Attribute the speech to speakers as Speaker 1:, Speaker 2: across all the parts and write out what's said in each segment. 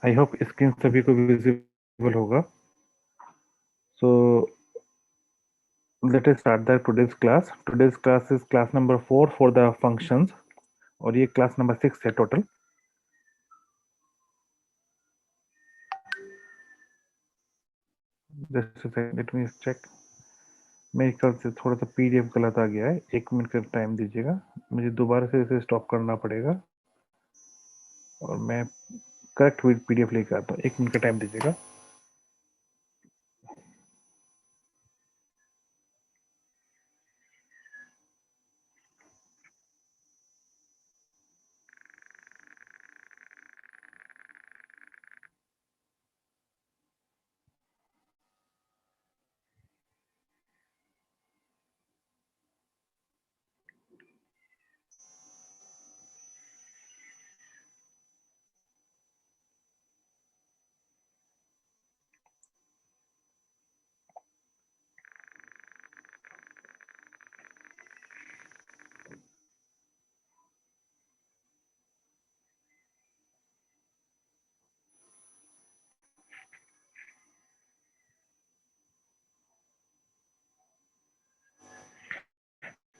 Speaker 1: I hope screen सभी को visible होगा. So let us start the today's class. Today's class is class number 4 for the functions और ये class number 6 है total. Just a second, let me check. मेरे ख्याल से थोड़ा सा PDF गलत आ गया है. 1 मिनट का टाइम दीजिएगा. मुझे दोबारा से इसे स्टॉप करना पड़ेगा और मैं करेक्ट PDF लेकर आता हूँ. 1 मिनट का टाइम दीजिएगा.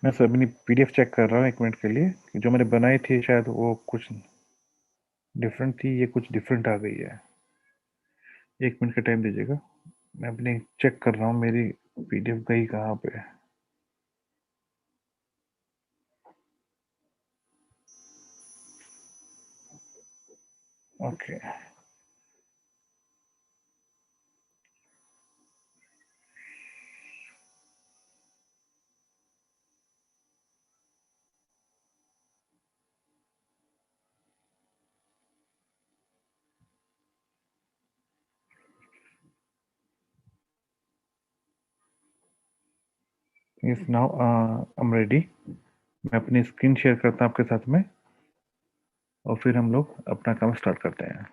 Speaker 1: मैं सभी PDF चेक कर रहा हूँ 1 मिनट के लिए. जो मैंने बनाई थी शायद वो कुछ डिफरेंट थी, ये कुछ डिफरेंट आ गई है. 1 मिनट का टाइम दीजिएगा. मैं अपने चेक कर रहा हूँ मेरी PDF गई कहाँ पे. Okay. Yes, now I'm ready. मैं अपनी स्क्रीन शेयर करता हूँ आपके साथ में और फिर हम लोग अपना काम स्टार्ट करते हैं.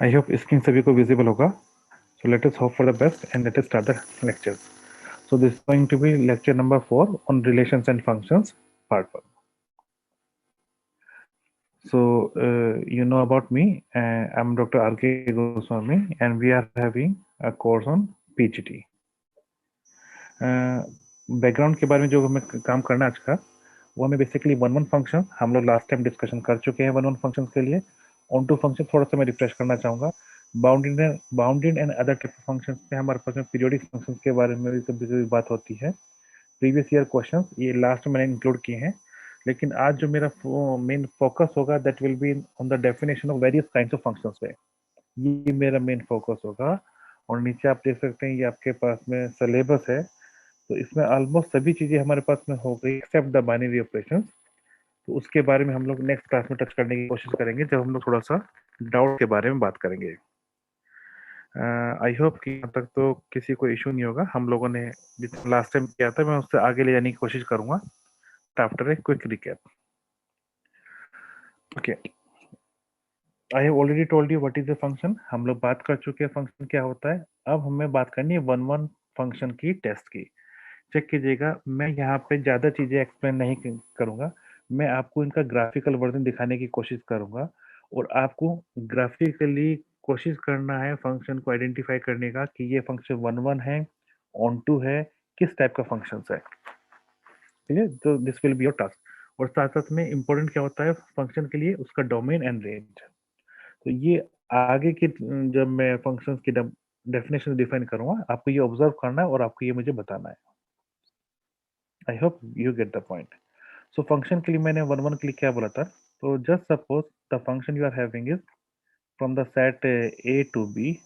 Speaker 1: आई होप स्क्रीन सभी को विजिबल होगा. So let us hope for the best and let us start the lectures. So this is going to be lecture number 4 on relations and functions, part 1. So you know about me. I'm Dr. R.K. Goswami and we are having a course on PGT. Background के बारे में जो हमें काम करना है आज का, वो हमें बेसिकली वन फंक्शन हम लोग लास्ट टाइम डिस्कशन कर चुके हैं. वन फंक्शन के लिए ऑन टू फंक्शन थोड़ा सा मैं रिफ्रेश करना चाहूँगा. Bounded and other type of functions में हमारे पास में पीरियोडिक फंक्शंस के बारे में भी कभी कभी बात होती है. प्रीवियस ईयर क्वेश्चंस ये लास्ट में मैंने इंक्लूड किए हैं, लेकिन आज जो मेरा मेन फोकस होगा that will be on the definition of various kinds of functions पे. ये मेरा मेन फोकस होगा. और नीचे आप देख सकते हैं ये आपके पास में सिलेबस है. तो इसमें ऑलमोस्ट सभी चीजें हमारे पास में हो गई एक्सेप्ट द बाइनरी ऑपरेशंस. तो उसके बारे में हम लोग नेक्स्ट क्लास में टच करने की कोशिश करेंगे जब हम लोग थोड़ा सा डाउट के बारे में बात करेंगे. आई होप कि यहाँ तक तो किसी को इशू नहीं होगा. हम लोगों ने जितना लास्ट टाइम किया था मैं उससे आगे ले जाने की कोशिश करूंगा after a quick recap. Okay. I have already told you what is a function. हम लोग बात कर चुके हैं फंक्शन क्या होता है. अब हमें बात करनी है वन फंक्शन की टेस्ट की. चेक कीजिएगा, मैं यहाँ पे ज़्यादा चीज़ें एक्सप्लेन नहीं करूँगा. मैं आपको इनका ग्राफिकल वर्जन दिखाने की कोशिश करूँगा और आपको ग्राफिकली कोशिश करना है फंक्शन को आइडेंटिफाई करने का कि ये फंक्शन वन है, ऑन टू है, किस टाइप का फंक्शन है. ठीक है. तो this will be your task. और साथ साथ में इम्पोर्टेंट क्या होता है फंक्शन के लिए, उसका डोमेन एंड रेंज. तो ये आगे की जब मैं फंक्शंस की डेफिनेशन डिफाइन करूंगा आपको ये ऑब्जर्व करना है और आपको ये मुझे बताना है. आई hope you get the point. So function के लिए मैंने वन के लिए क्या बोला था. तो just suppose the function you are having is from the set A to B.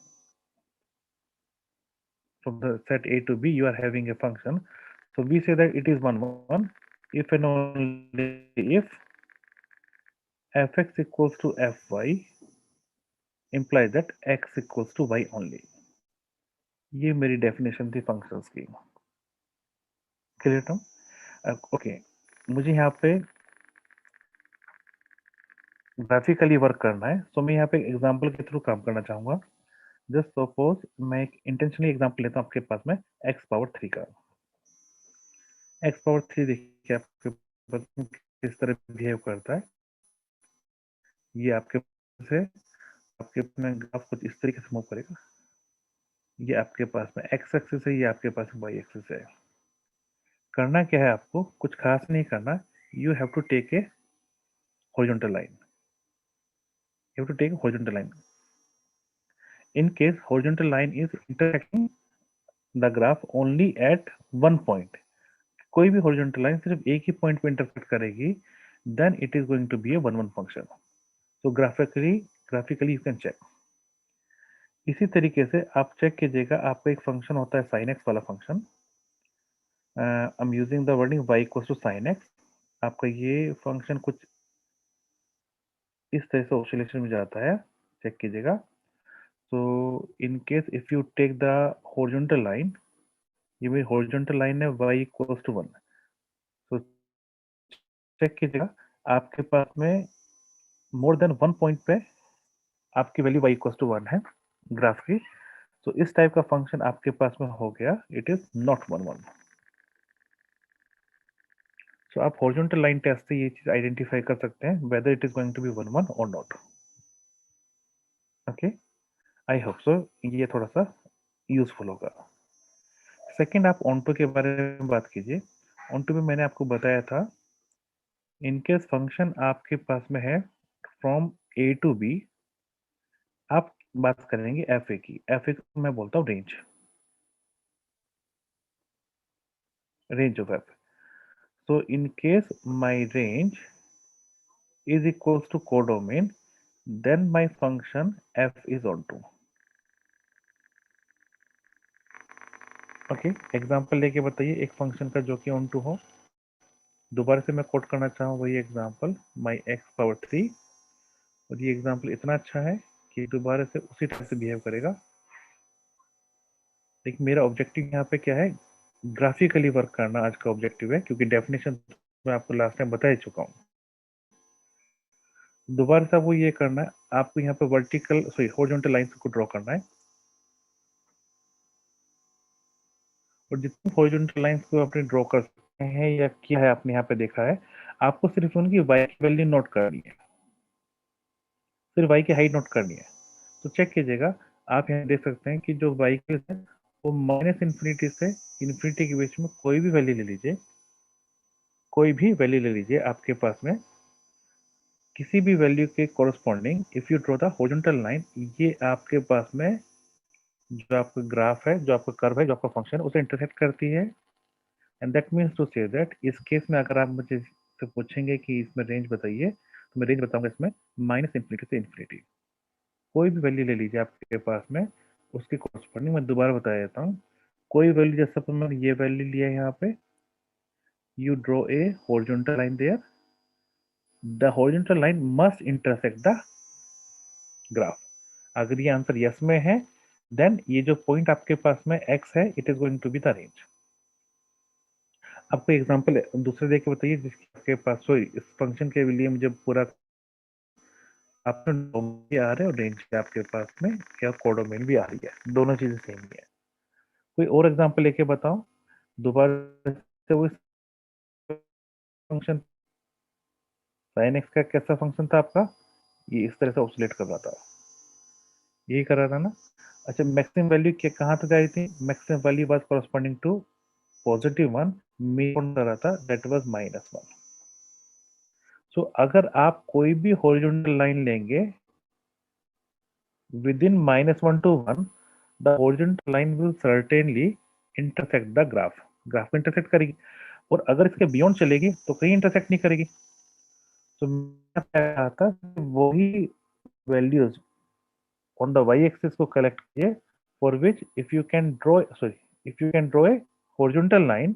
Speaker 1: From the set A to B, you are having a function. So we say that it is one if and only if fx equals to fy implies that x equals to y only. ये मेरी definition थी functions की। Clear term? Okay, मुझे यहाँ पे graphically work करना है, सो मैं यहाँ पे एग्जांपल के थ्रू काम करना चाहूँगा। जस्ट सपोज मैं एक इंटेंशनली एग्जांपल लेता हूँ आपके पास में x पावर 3 का। x पावर 3 देखिए आपके पास में किस तरह बिहेव करता है। ये आपके पास है, आपके अपने ग्राफ कुछ इस तरीके से मूव करेगा। ये आपके पास में x एक्सिस है, ये आपके पास में y एक्सिस है। करना क्या है आपको, कुछ खास नहीं करना। You have to take a horizontal line. You have to take a horizontal line. In case horizontal line is intersecting the graph only at one point, कोई भी horizontal line सिर्फ एक ही point पे intersect करेगी, then it is going to be a one-one function. So graphically you can check. इसी तरीके से आप चेक कीजिएगा, आपका एक फंक्शन होता है sin x वाला function. I am using the wording y equals to sin x। आपका ये फंक्शन कुछ इस तरह से ऑसिलेशन में जाता है, चेक कीजिएगा। So in case if you take the horizontal line, ये मेरी horizontal line है y equals to 1। तो चेक कीजिएगा, आपके पास में मोर देन वन पॉइंट पे आपकी वैल्यू y इक्वल्स टू 1 है ग्राफ की। तो इस टाइप का फंक्शन आपके पास में हो गया, इट इज नॉट 1 1। सो आप horizontal line टेस्ट से ये चीज आइडेंटिफाई कर सकते हैं whether it is going to be 1 1 और not. Okay, I hope so ये थोड़ा सा यूजफुल होगा। सेकंड, आप ऑनटो के बारे में बात कीजिए। ऑनटो में मैंने आपको बताया था, इनकेस फंक्शन आपके पास में है फ्रॉम ए टू बी, आप बात करेंगे एफ ए की। एफ ए को मैं बोलता हूँ range, range of F. So in case my range is equals to codomain, then my function F is onto. Okay, example लेके बताइए एक फंक्शन का जो कि ऑन टू हो। दोबारा से मैं कोट करना चाहूँ वही एग्जांपल, माय एक्स पावर 3। और ये एग्जांपल इतना अच्छा है कि दोबारा से उसी तरह से बिहेव करेगा। लेकिन मेरा ऑब्जेक्टिव यहाँ पे क्या है, ग्राफिकली वर्क करना आज का ऑब्जेक्टिव है, क्योंकि डेफिनेशन मैं आपको लास्ट टाइम बता ही चुका हूँ। दोबारा से वो ये करना है, आपको यहाँ पे वर्टिकल सॉरी हॉरिजॉन्टल लाइंस को ड्रॉ करना है। और जितनी हॉरिजॉन्टल लाइंस को आपने ड्रॉ कर सकते हैं या किया है, आपने यहाँ पे देखा है, आपको सिर्फ उनकी वाई की वैल्यू नोट करनी है, सिर्फ वाई की हाइट नोट करनी है। तो चेक कीजिएगा, आप यहाँ देख सकते हैं कि जो वाई की है वो माइनस इन्फिनिटी से इन्फिनिटी के बीच में कोई भी वैल्यू ले लीजिए, कोई भी वैल्यू ले लीजिए आपके पास में, किसी भी वैल्यू के corresponding if you draw the horizontal line, ये आपके पास में जो आपका ग्राफ है, जो आपका कर्व है, जो आपका फंक्शन है, उसे इंटरसेक्ट करती है। And that means to say that इस केस में अगर आप मुझे से पूछेंगे कि इसमें रेंज बताइए, तो मैं रेंज बताऊंगा इसमें माइनस इन्फिनिटी से इन्फिनिटी। कोई भी वैल्यू ले लीजिए आपके पास में, उसके कोरस्पॉन्डिंग मैं दोबारा बता देता हूँ। कोई वैल्यू, जैसे मैंने ये वैल्यू लिया है यहाँ पे, you draw a horizontal line there, the horizontal line must intersect the graph. अगर ये आंसर यस में है, देन ये जो पॉइंट आपके पास में x है, it is going to be the range. आपको एग्जांपल दूसरे दे के बताइए जिसके आपके पास, सॉरी इस फंक्शन के लिए मुझे पूरा आपने डोमेन भी आ रहा है और रेंज भी आपके पास में क्या कोडोमेन भी आ रही है, दोनों चीजें सेम ही है। कोई और एग्जांपल लेके बताओ दोबारा से। वो फंक्शन sin x का कैसा फंक्शन था आपका, ये इस तरह से ऑसिलेट कर रहा था, यही कर रहा था ना। अच्छा, मैक्सिमम वैल्यू क्या कहाँ तक आई थी, maximum value was corresponding to +1, mean कर रहा था दैट वाज -1। सो अगर आप कोई भी हॉरिजॉन्टल लाइन लेंगे within -1 to 1, the horizontal line will certainly intersect the graph। Graph को इंटरसेक्ट करेगी। और अगर इसके बियॉन्ड चलेगी तो कहीं इंटरसेक्ट नहीं करेगी। तो मैं कह रहा था कि वही values on the Y axis को कलेक्ट कीजिए, for which if you can draw sorry if you can draw a horizontal line,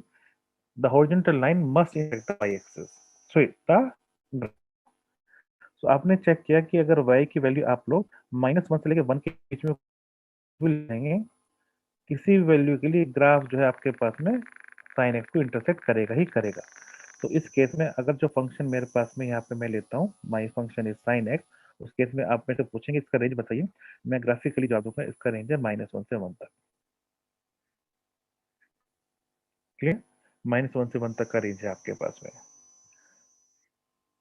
Speaker 1: the horizontal line must intersect the y-axis, so the so आपने चेक किया कि अगर y की value आप लोग -1 से लेकर 1 के बीच में भी लेंगे, किसी भी वैल्यू के लिए ग्राफ जो है आपके पास में साइन एक्स को इंटरसेक्ट करेगा ही करेगा। तो इस केस में अगर जो फंक्शन मेरे पास में यहाँ पे मैं लेता हूँ, माई फंक्शन इज साइन एक्स, उस केस में आप मेरे से पूछेंगे इसका रेंज बताइए, मैं ग्राफिकली जवाब दूंगा इसका रेंज है -1 से 1 तक। क्लियर? -1 से 1 तक का रेंज है आपके पास में।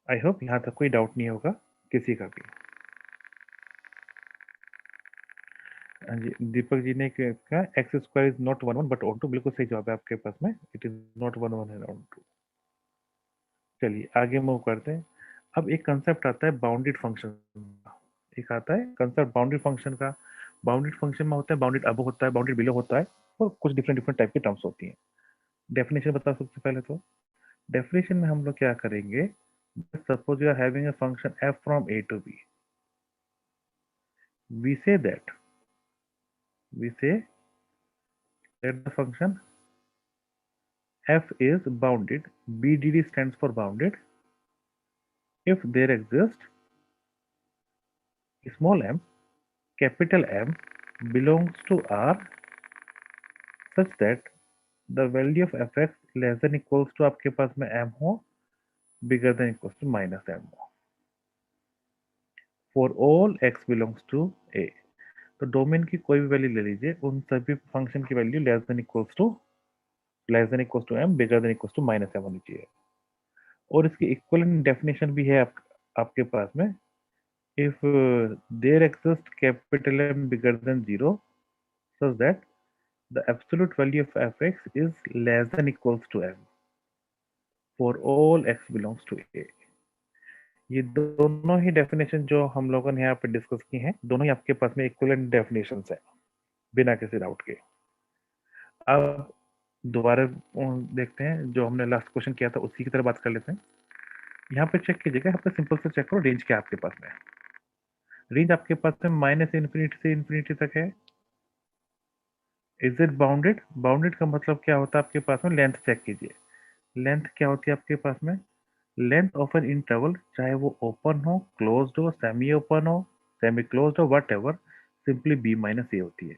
Speaker 1: आई होप यहाँ तक कोई डाउट नहीं होगा किसी का भी। हाँ जी, दीपक जी ने कहा x square is not 1 1 but on 2, बिल्कुल सही जवाब है आपके पास में, it is not 1 1 and on 2। चलिए आगे मूव करते हैं। अब एक कंसेप्ट आता है बाउंडेड फंक्शन का। एक आता है कंसेप्ट बाउंडेड फंक्शन का। बाउंडेड फंक्शन में होता है बाउंडेड अब होता है, बाउंडेड बिलो होता है, और कुछ डिफरेंट डिफरेंट टाइप की टर्म्स होती हैं। डेफिनेशन बता सबसे पहले तो। डेफिनेशन में हम लोग क्या करेंगे, suppose you are having a function f from a to b, we say that we say that the function f is bounded, bdd stands for bounded, if there exists small m, capital M belongs to R such that the value of fx less than equals to आपके पास में m हो, bigger than equals to minus m हो, for all x belongs to a। तो domain की कोई भी value ले लीजिए, उन सभी फंक्शन की value less than equals to m, bigger than equals to minus m होनी चाहिए। और इसकी इक्वलेंट डेफिनेशन भी है आपके पास में, if there exist capital M bigger than 0 such that the absolute value of fx is less than equals to m for all x belongs to a। ये दोनों ही डेफिनेशन जो हम लोगों ने यहाँ पे डिस्कस की हैं, दोनों ही आपके पास में इक्विवेलेंट डेफिनेशंस है बिना किसी डाउट के। अब दोबारा देखते हैं, जो हमने लास्ट क्वेश्चन किया था उसी की तरह बात कर लेते हैं। यहाँ पे चेक कीजिएगा, यहाँ पे सिंपल से चेक करो रेंज क्या आपके पास में है। रेंज आपके पास में -इन्फिनिटी से इन्फिनिटी तक है। Is it bounded? बाउंडेड का मतलब क्या होता है आपके पास में, लेंथ चेक कीजिए। लेंथ क्या होती है आपके पास में, लेंथ ऑफ एन इंटरवल, चाहे वो ओपन हो, क्लोज्ड हो, सेमी ओपन हो, सेमी क्लोज्ड हो, whatever, simply b minus a होती है।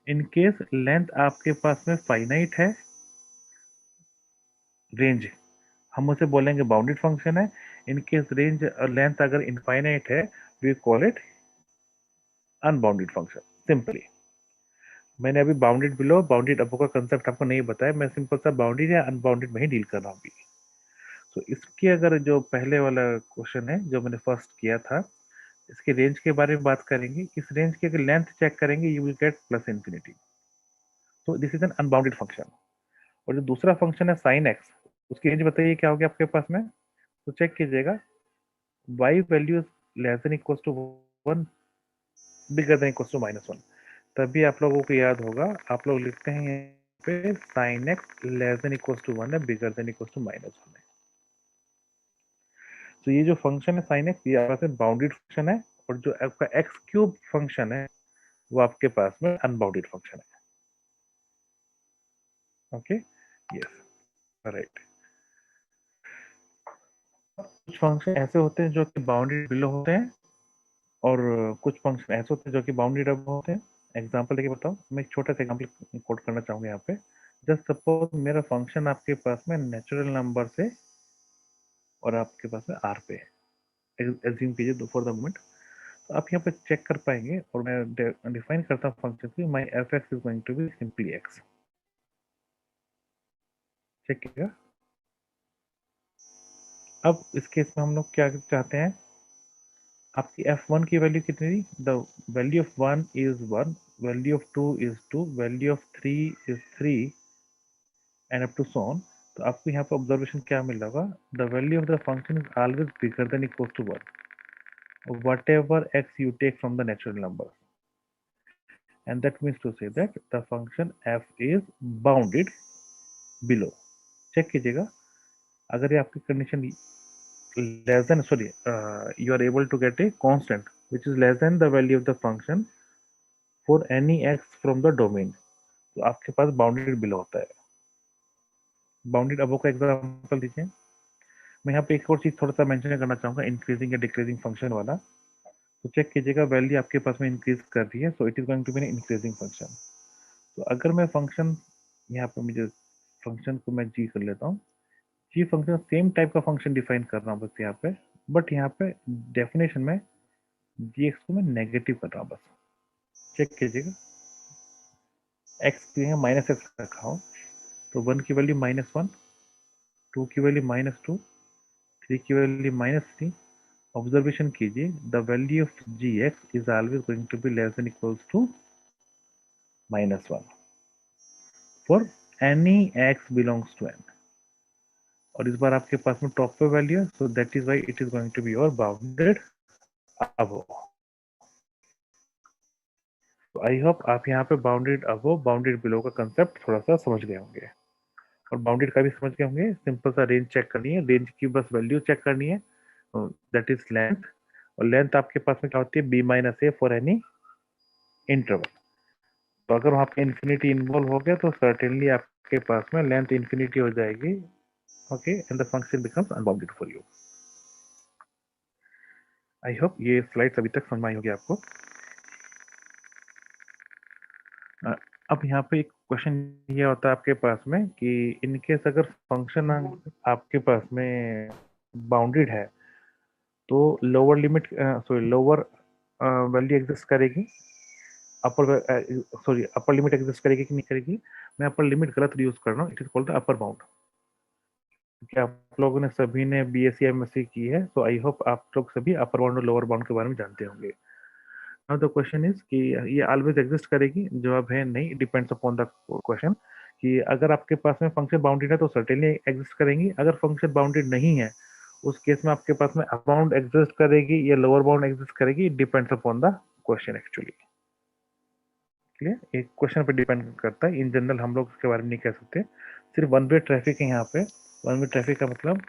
Speaker 1: इन केस लेंथ आपके पास में फाइनाइट है, रेंज हम उसे बोलेंगे बाउंडेड फंक्शन है। इन केस रेंज लेंथ अगर इनफाइनाइट है, we call it unbounded function simply. मैंने अभी बाउंडेड बिलो बाउंडेड अबव का कंसेप्ट आपको नहीं बताया, मैं सिंपल सा बाउंडेड या अनबाउंडेड में ही डील कर रहा हूँ अभी। तो इसके अगर जो पहले वाला क्वेश्चन है जो मैंने फर्स्ट किया था, इसके रेंज के बारे में बात करेंगे। इस रेंज की अगर लेंथ चेक करेंगे, you will get plus infinity. तो this is an unbounded function. और जो दूसरा फंक्शन है साइन एक्स, उसकी रेंज बताइए क्या होगी आपके पास में। तो चेक कीजिएगा, y value less than equals to 1, bigger than equals to -1, तभी आप लोगों को याद होगा, आप लोग लिखते हैं यहाँ पे sine x less than equals to 1 है, बिगर देन इक्वल्स टू -1 है। तो ये जो फंक्शन है साइन एक्स, ये आपके पास बाउंडेड फंक्शन है, और जो आपका एक्स क्यूब फंक्शन है वो आपके पास में अनबाउंडेड फंक्शन है। Okay, yes, right. कुछ फंक्शन ऐसे होते हैं जो कि बाउंडेड बिलो होते हैं, और कुछ फंक्शन ऐसे होते हैं जो कि बाउंडेड अब होते हैं। एग्जांपल देखिए बताओ, मैं एक छोटा सा एग्जांपल कोट करना चाहूंगा यहाँ पे। जस्ट सपोज मेरा फंक्शन आपके पास में नेचुरल नंबर से और आपके पास में आर पे एज्यूम कीजिए फॉर द मोमेंट। तो आप यहाँ पे चेक कर पाएंगे, और मैं डिफाइन करता हूँ फंक्शन की, my f x is going to be simply x. Check कीजिएगा। अब इस केस में हम लोग क्या चाहते हैं, आपकी f1 की वैल्यू कितनी थी, the value of 1 is 1, value of 2 is 2, value of 3 is 3, and up to so on. तो आपको यहाँ पे ऑब्जर्वेशन क्या मिल रहा होगा, the value of the function is always bigger than equals to 1 whatever x you take from the natural number, and that means to say that the function f is bounded below. Check कीजिएगा, अगर ये आपकी condition less than, sorry, you are able to get a constant which is less than the value of the function for any x from the domain, तो आपके पास bounded below होता है। Bounded अबो का example दीजिए। मैं यहाँ पे एक और चीज थोड़ा सा मेंशन करना चाहूंगा, इंक्रीजिंग या डिक्रीजिंग फंक्शन वाला। तो चेक कीजिएगा, वैल्यू आपके पास में इंक्रीज कर रही है, so it is going to be an increasing function. तो अगर मैं फंक्शन यहाँ पे मुझे फंक्शन को मैं जी कर लेता हूँ, जी फंक्शन सेम टाइप का फंक्शन डिफाइन कर रहा हूँ बस यहाँ पे, बट यहाँ पे डेफिनेशन में जी एक्स को मैं नेगेटिव कर रहा हूँ बस। चेक कीजिएगा, एक्स की जगह माइनस एक्स रखा हो तो 1 की वैल्यू -1, 2 की वैल्यू -2, 3 की वैल्यू -3। ऑब्जर्वेशन कीजिए, the value of g x is always going to be less than equals to -1 for any x belongs to n. और इस बार आपके पास में टॉप पे वैल्यू है, so that is why it is going to be your bounded above. I hope आप यहाँ पे बाउंडेड अबव बाउंडेड बिलो का कंसेप्ट थोड़ा सा समझ गए होंगे, और बाउंडेड का भी समझ गए होंगे। सिंपल सा रेंज चेक करनी है, रेंज की बस वैल्यू चेक करनी है, दैट इज लेंथ। और लेंथ आपके पास में क्या होती है, b - a for any interval. तो अगर वहाँ पे इन्फिनिटी इन्वॉल्व हो गया तो सर्टेनली आपके पास में लेंथ इन्फिनिटी हो जाएगी, okay, and the function becomes unbounded for you. I hope ये स्लाइड्स अभी तक समझ में आई होगी आपको। अब यहाँ पे एक क्वेश्चन ये होता है आपके पास में कि इनकेस अगर फंक्शन आपके पास में बाउंडेड है तो lower limit sorry lower value exist करेगी, अपर सॉरी अपर लिमिट एग्जिस्ट करेगी कि नहीं करेगी। मैं अपर लिमिट गलत यूज कर रहा हूँ, it is called the upper bound. क्योंकि आप लोगों ने सभी ने बीएससी एमएससी की है, तो आई होप आप लोग सभी अपर बाउंड और लोअर बाउंड के बारे में जानते होंगे। नाउ द क्वेश्चन इज कि ये ऑलवेज एग्जिस्ट करेगी, जवाब है नहीं, डिपेंड्स अपॉन द क्वेश्चन। कि अगर आपके पास में फंक्शन बाउंडेड है तो सर्टेनली एग्जिस्ट करेंगी, अगर फंक्शन बाउंडेड नहीं है उस केस में आपके पास में अपर बाउंड एग्जिस्ट करेगी या लोअर बाउंड एग्जिस्ट करेगी, depends upon the question actually. Clear, एक क्वेश्चन पे डिपेंड करता है, इन जनरल हम लोग इसके बारे में नहीं कह सकते। सिर्फ वन वे ट्रैफिक है यहाँ पे। वन वे ट्रैफिक का मतलब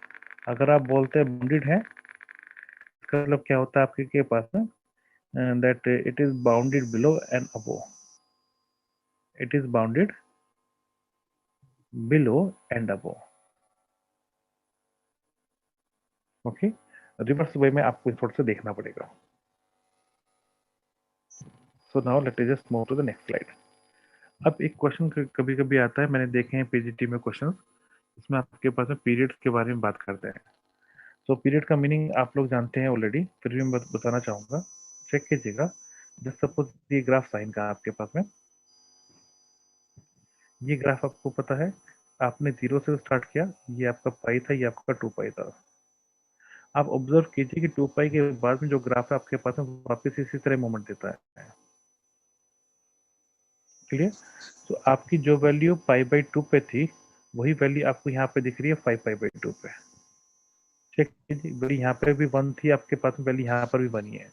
Speaker 1: अगर आप बोलते हैं बाउंडेड है, इसका मतलब क्या होता है आपके के पास में, that it is bounded below and above, it is bounded below and above. Okay, reverse way में आपको थोड़ा सा देखना पड़ेगा। So now let us just move to the next slide. अब एक क्वेश्चन कभी कभी आता है, मैंने देखे हैं पीजीटी में क्वेश्चन, इसमें आपके पास में पीरियड्स के बारे में बात करते हैं। तो पीरियड का मीनिंग आप लोग जानते हैं ऑलरेडी, फिर भी मैं बताना चाहूंगा। चेक कीजिएगा, जस्ट सपोज ये ग्राफ साइन का आपके पास में, ये ग्राफ आपको पता है, आपने 0 से स्टार्ट किया, ये आपका पाई था, ये आपका 2 पाई था। आप ऑब्जर्व कीजिए कि 2 पाई के बाद में जो ग्राफ है आपके पास में वापस इसी तरह मूवमेंट देता है। क्लियर, तो आपकी जो वैल्यू π/2 पे थी वही वैल्यू आपको यहाँ पे दिख रही है 5π/2 पे। चेक कीजिए, वैल्यू यहाँ पे भी 1 थी आपके पास में, वैल्यू यहाँ पर भी 1 ही है।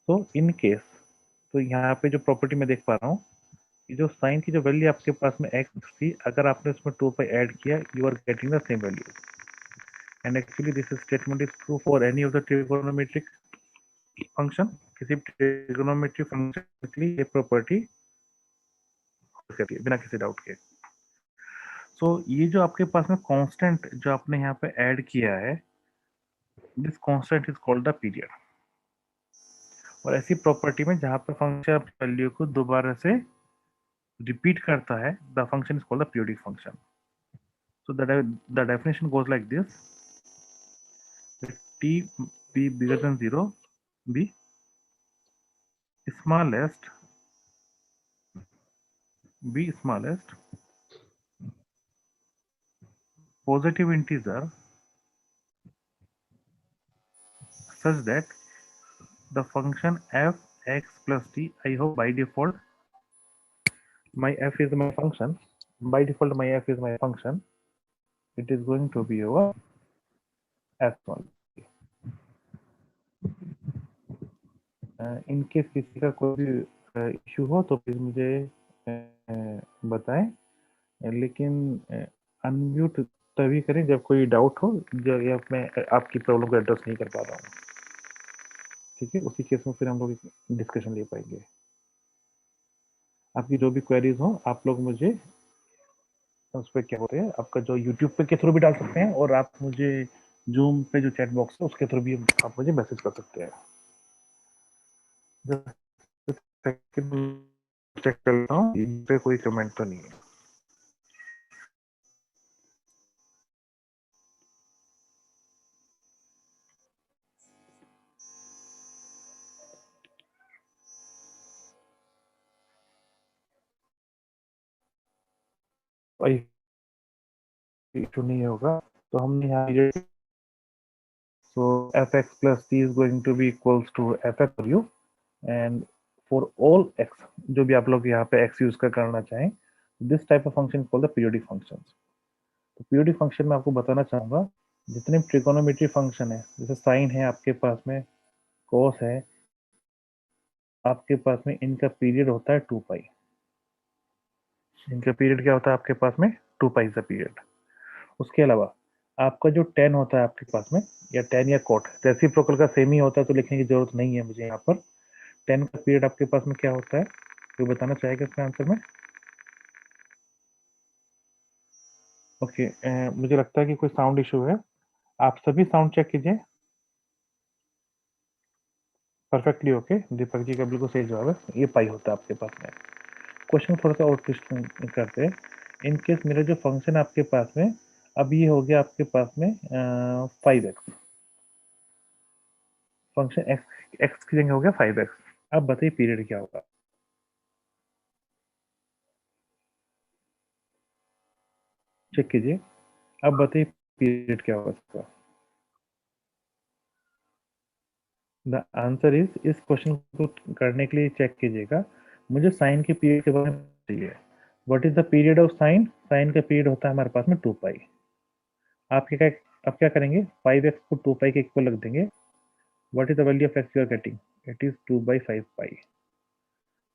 Speaker 1: तो इन केस, तो यहाँ पे जो प्रॉपर्टी मैं देख पा रहा हूँ, जो साइन की जो वैल्यू आपके पास में x थी, अगर आपने उसमें 2 पाई ऐड किया, you are getting the same value. And actually this statement is true for any of the trigonometric function. किसी भी ट्रिगोनोमेट्रिक फंक्शन के लिए ये प्रॉपर्टी बिना किसी डाउट के। सो ये जो आपके पास में कांस्टेंट जो आपने यहाँ पे ऐड किया है, this constant is called the period. और ऐसी प्रॉपर्टी में जहाँ पे फंक्शन वैल्यू को दोबारा से रिपीट करता है, the function is called the periodic function. So the definition goes like this: let t be bigger than 0, be smallest, positive integer such that the function f x plus t, I hope by default my f is my function, by default my f is my function, it is going to be over f1। In case किसी का कोई भी issue हो तो please मुझे बताएं, लेकिन unmute तभी करें जब कोई डाउट हो, जब या मैं आपकी प्रॉब्लम को एड्रेस नहीं कर पा रहा हूँ। ठीक है, उसी केस में फिर हम लोग डिस्कशन ले पाएंगे। आपकी जो भी क्वेरीज हो आप लोग मुझे उस पर क्या होते हैं, आपका जो यूट्यूब पे के थ्रू भी डाल सकते हैं, और आप मुझे जूम पे जो चैट बॉक्स है उसके थ्रू भी आप मुझे मैसेज कर सकते हैं। चेक कर लेता हूँ इन पे कोई कमेंट तो नहीं है। इशू नहीं होगा तो हमने यहाँ so fx plus t is going to be equals to fx for you and for all x जो भी आप लोग यहाँ पे x यूज करना चाहें this type of function called the periodic functions. तो पीरियोडिक फंक्शन में आपको बताना चाहूंगा जितने ट्रिगोनोमेट्री फंक्शन है जैसे साइन है आपके पास में, कोस है आपके पास में, इनका पीरियड होता है 2 पाई। इनका पीरियड क्या होता है आपके पास में 2 पाई का पीरियड। उसके अलावा आपका जो टेन होता है आपके पास में या टेन या कोट रेसिप्रोकल का सेम ही होता है तो लिखने की जरूरत नहीं है मुझे यहाँ पर। टेन का पीरियड आपके पास में क्या होता है तो बताना चाहेगा इसका आंसर में। ओके मुझे लगता है कि कोई साउंड इशू है, आप सभी साउंड चेक कीजिए। परफेक्टली ओके, दीपक जी का बिल्कुल सही जवाब है, ये पाई होता है आपके पास में। क्वेश्चन थोड़ा सा और ट्विस्ट करते हैं। इन केस मेरा जो फंक्शन है आपके पास में अब ये हो गया आपके पास में 5x, फंक्शन एक्स की जगह हो गया 5x। अब बताइए पीरियड क्या होगा, चेक कीजिए। अब बताइए पीरियड क्या होगा इसका। द आंसर इज, इस क्वेश्चन को करने के लिए चेक कीजिएगा, मुझे साइन के पीरियड के बारे में चाहिए। What is the period of sine? Sine का पीरियड होता है हमारे पास में 2 पाई। आप क्या करेंगे, 5x को 2 पाई के इक्वल रख देंगे। What is the value of x you are getting? It is 2/5 pi.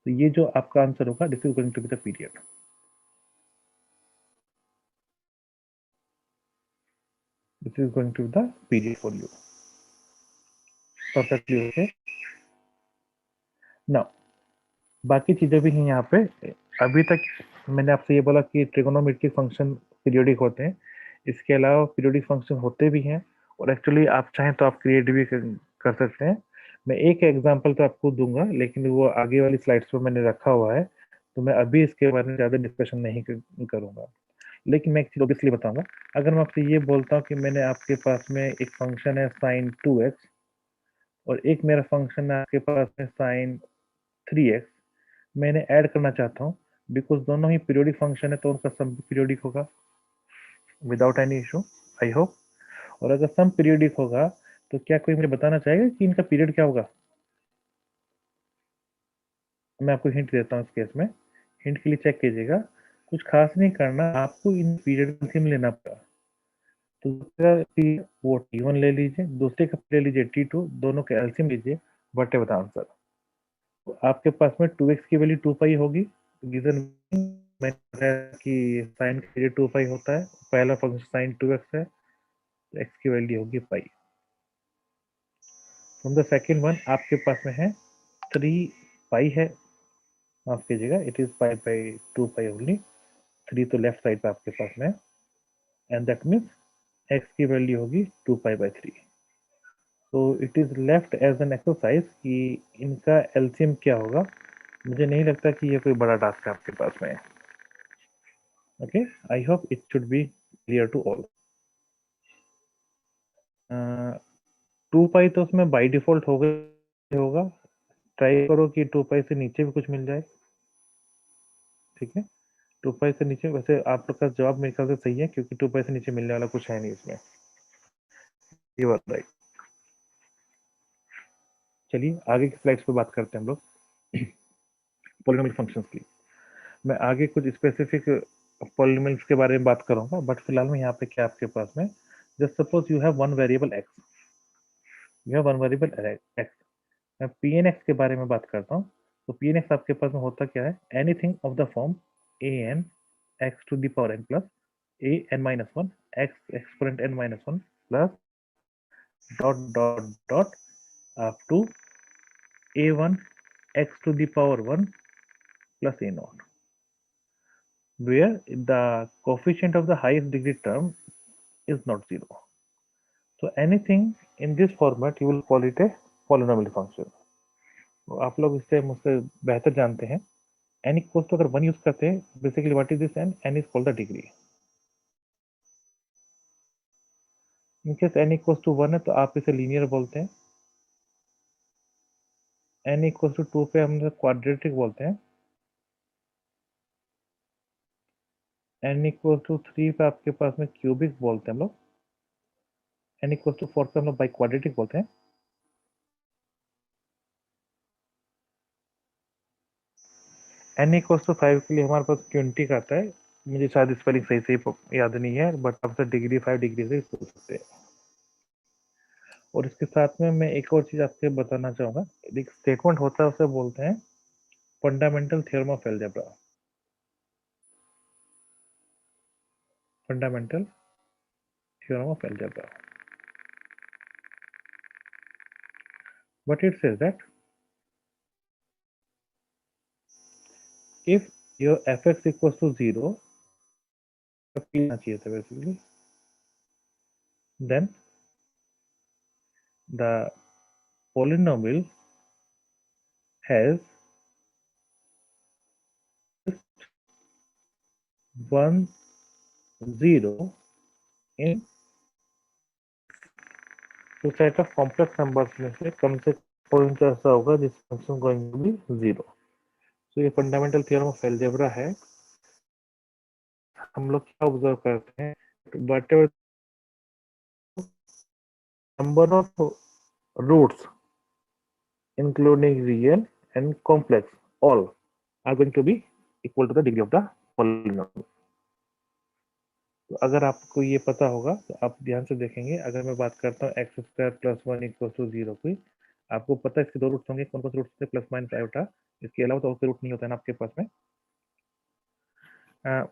Speaker 1: तो ये जो आपका आंसर होगा this is going to be the period. This is going to be the period for you. Perfectly okay. Now बाकी चीजें भी हैं यहाँ पे। अभी तक मैंने आपसे ये बोला कि ट्रिगोनोमेट्रिक फंक्शन पीरियोडिक होते हैं, इसके अलावा पीरियोडिक फंक्शन होते भी हैं और एक्चुअली आप चाहें तो आप क्रिएट भी कर सकते हैं। मैं एक एग्जांपल तो आपको दूंगा लेकिन वो आगे वाली स्लाइड्स पर मैंने रखा हुआ है तो मैं अभी इसके बारे में ज़्यादा डिस्कशन नहीं करूंगा। लेकिन मैं एक चीज़ ऑब्वियसली बताऊंगा, अगर मैं आपसे ये बोलता हूँ कि मैंने आपके पास में एक फंक्शन है साइन 2x और एक मेरा फंक्शन है आपके पास में साइन 3x, मैंने ऐड करना चाहता हूँ बिकॉज दोनों ही पीरियोडिक फंक्शन है तो उनका सम भी पीरियोडिक होगा without any issue, I hope. और अगर सम पीरियोडिक होगा तो क्या कोई मुझे बताना चाहेगा कि इनका पीरियड क्या होगा? मैं आपको हिंट देता हूँ इस केस में, हिंट के लिए चेक कीजिएगा, कुछ खास नहीं करना, आपको इन पीरियड का एलसीएम लेना पड़ा। तो दूसरा वो T1 ले लीजिए, दूसरे का ले लीजिए T2, दोनों का एलसीएम लीजिए, वट एवर द आंसर। तो आपके पास में 2x की वैल्यू 2 पाई होगी। रीजन मैंने बताया कि साइन का पीरियड 2 पाई होता है, पहला फंक्शन साइन 2x है तो x की वैल्यू होगी pi. From the second one आपके पास में है 3 पाई है, माफ कीजिएगा it is pi by 2 pi only, 3 तो लेफ्ट साइड पे आपके पास में, एंड दैट मीन्स x की वैल्यू होगी 2 पाई बाई 3। तो it is left as an exercise कि इनका एलसीएम क्या होगा। मुझे नहीं लगता कि ये कोई बड़ा टास्क है आपके पास में। Okay, I hope it should be clear to all. 2 pi तो उसमें बाई डिफॉल्ट होगा, ट्राई करो कि 2 पाई से नीचे भी कुछ मिल जाए। ठीक है, 2 पाई से नीचे, वैसे आप लोग का जवाब मेरे ख्याल से सही है क्योंकि 2 पाई से नीचे मिलने वाला कुछ है नहीं इसमें, ये बात राइट। चलिए आगे की स्लाइड्स पे बात करते हैं हम लोग पॉलिनोमियल फंक्शंस की। मैं आगे कुछ स्पेसिफिक पॉलिनोमियल्स के बारे में बात करूंगा बट फिलहाल में यहाँ पे क्या आपके पास में, just suppose you have one variable x, you have one variable x. मैं पी एन एक्स के बारे में बात करता हूँ। तो पी एन एक्स आपके पास में होता क्या है, anything of the form a n x to the power n plus a n minus one x exponent n minus one plus dot dot dot up to a one x to the power one plus a naught, where the coefficient of the highest degree term is not zero. So anything in this format you will call it a polynomial function. तो आप लोग इससे मुझसे बेहतर जानते हैं n equal to अगर 1 use करते हैं, basically what is this n is called the degree. In case n equal to 1 है तो आप इसे लीनियर बोलते हैं, n इक्वल टू 2 पे हम क्वाड्रेटिक बोलते हैं, n इक्वल टू 3 पे आपके पास में क्यूबिक बोलते हैं हम लोग, n इक्वल टू 4 पे हम लोग बाई क्वाड्रेटिक बोलते हैं, n इक्वल टू 5 के लिए हमारे पास क्यूंटिक आता है, मुझे शायद स्पेलिंग सही से याद नहीं है, बट आपसे डिग्री 5 डिग्री से पूछ सकते हैं। और इसके साथ में मैं एक और चीज आपसे बताना चाहूंगा, एक स्टेटमेंट होता है उसे बोलते हैं fundamental theorem of algebra. Fundamental theorem of algebra, what it says that if your fx equals to 0 आना चाहिए था basically, then the polynomial has 1 0 in तो सेट ऑफ कॉम्प्लेक्स नंबर्स में से कम से पॉइंट ऐसा होगा जिस फंक्शन गोइंग टू बी 0। तो ये फंडामेंटल थ्योरम ऑफ अलजेब्रा है। हम लोग क्या ऑब्जर्व करते हैं, whatever number of roots including real and complex, all are going to be equal to the degree of the polynomial। तो अगर आपको ये पता होगा तो आप ध्यान से देखेंगे, अगर मैं बात करता हूँ x square plus 1 equal to 0 की, आपको पता है इसके दो रूट्स होंगे, कौन कौन से रूट्स होते हैं, प्लस माइनस आयोटा, इसके अलावा तो और कोई रूट नहीं होता है ना आपके पास में।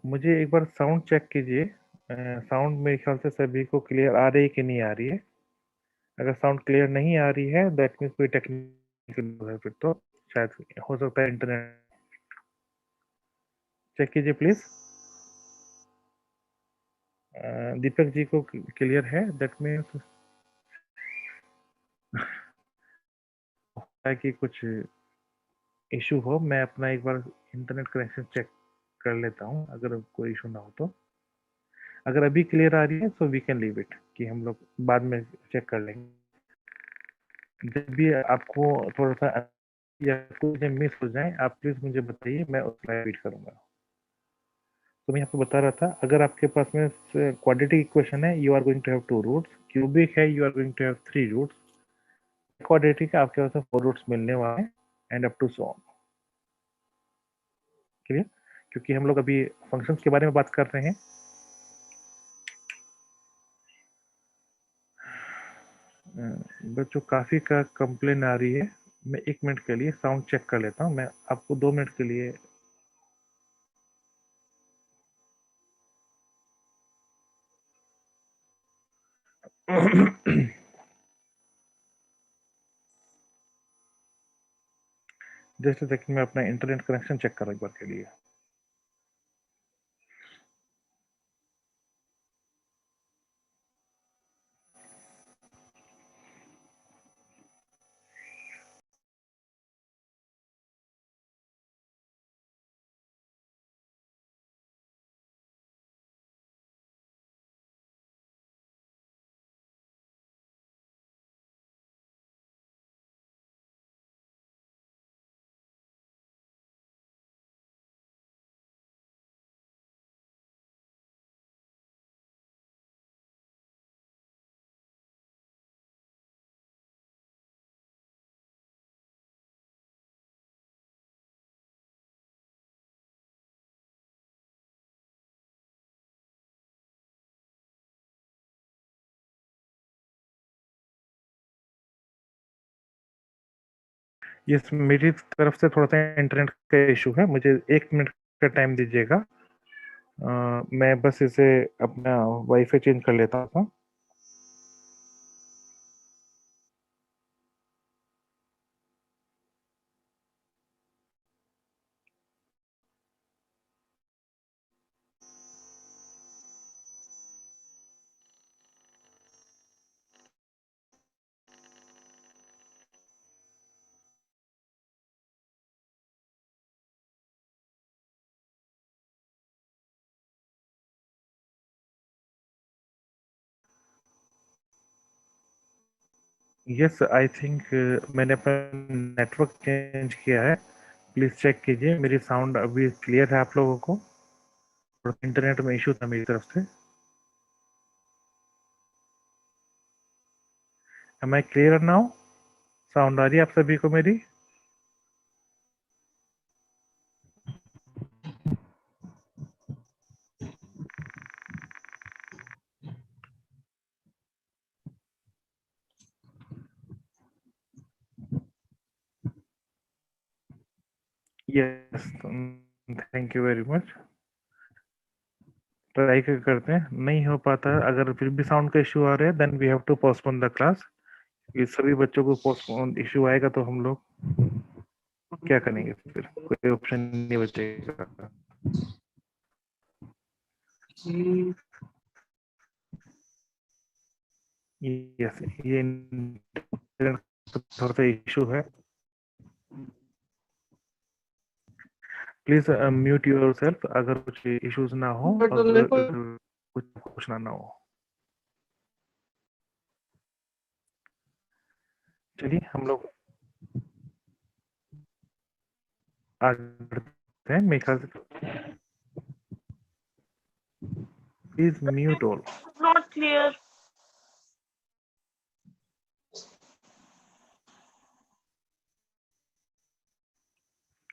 Speaker 1: मुझे एक बार साउंड चेक कीजिए, साउंड मेरे ख्याल से सभी को क्लियर आ रही है कि नहीं आ रही है। अगर साउंड क्लियर नहीं आ रही है दैट मीन्स कोई टेक्निकल है, फिर तो शायद हो सकता है इंटरनेट। चेक कीजिए प्लीज। दीपक जी को क्लियर है, दैट मीन्स है कि कुछ इशू हो। मैं अपना एक बार इंटरनेट कनेक्शन चेक कर लेता हूँ, अगर कोई इशू ना हो तो। अगर अभी क्लियर आ रही है so we can leave it, कि हम लोग बाद में चेक कर लेंगे। जब भी आपको थोड़ा सा या कुछ मिस हो जाए आप प्लीज मुझे बताइए, मैं उसका रीड करूंगा। तो मैं आपको बता रहा था, अगर आपके पास में क्वाड्रेटिक इक्वेशन है, you are going to have 2 roots, cubic है you are going to have 3 roots, quadratic है आपके पास में 4 रूट्स मिलने वाले हैं, and up to so on. Clear? क्योंकि हम लोग अभी फंक्शंस के बारे में बात कर रहे हैं। बच्चों काफी का कंप्लेन आ रही है, मैं 1 मिनट के लिए साउंड चेक कर लेता हूँ, मैं आपको 2 मिनट के लिए जैसे तक मैं अपना इंटरनेट कनेक्शन चेक कर रहा हूँ एक बार के लिए। ये मेरी तरफ से थोड़ा सा इंटरनेट का इशू है, मुझे 1 मिनट का टाइम दीजिएगा। मैं बस इसे अपना वाईफाई चेंज कर लेता था। यस आई थिंक मैंने अपना नेटवर्क चेंज किया है, प्लीज चेक कीजिए। मेरी साउंड अभी क्लियर है आप लोगों को? इंटरनेट में इशू था मेरी तरफ से। Am I clear now? Sound आ रही है आप सभी को मेरी? Yes, thank you very much. Try करते हैं, नहीं हो पाता है अगर फिर भी साउंड का इशू आ रहा है then we have to postpone the class. ये सभी बच्चों को पोस्टपोन इशू आएगा तो हम लोग क्या करेंगे, फिर कोई ऑप्शन नहीं बचेगा। यस, ये थोड़ा सा इशू है। प्लीज म्यूट योर सेल्फ अगर कुछ इश्यूज ना हो, अगर कुछ पूछना ना हो। चलिए हम लोग आगे बढ़ते हैं। मेरे ख्याल से please mute all.
Speaker 2: Not clear.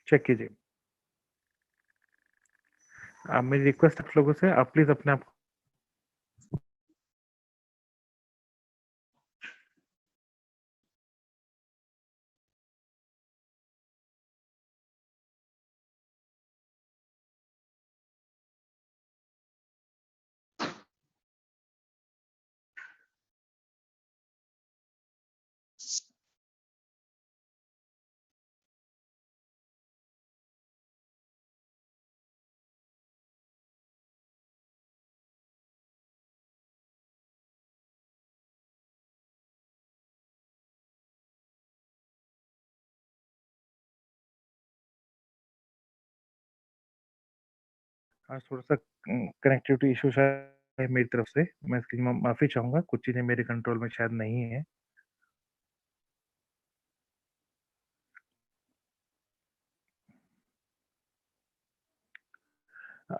Speaker 1: Check कीजिए। मेरी रिक्वेस्ट आप लोगों से, आप प्लीज अपने आप आज थोड़ा सा कनेक्टिविटी इशू शायद मेरी तरफ से, मैं इसके लिए माफी चाहूंगा। कुछ चीजें मेरे कंट्रोल में शायद नहीं है।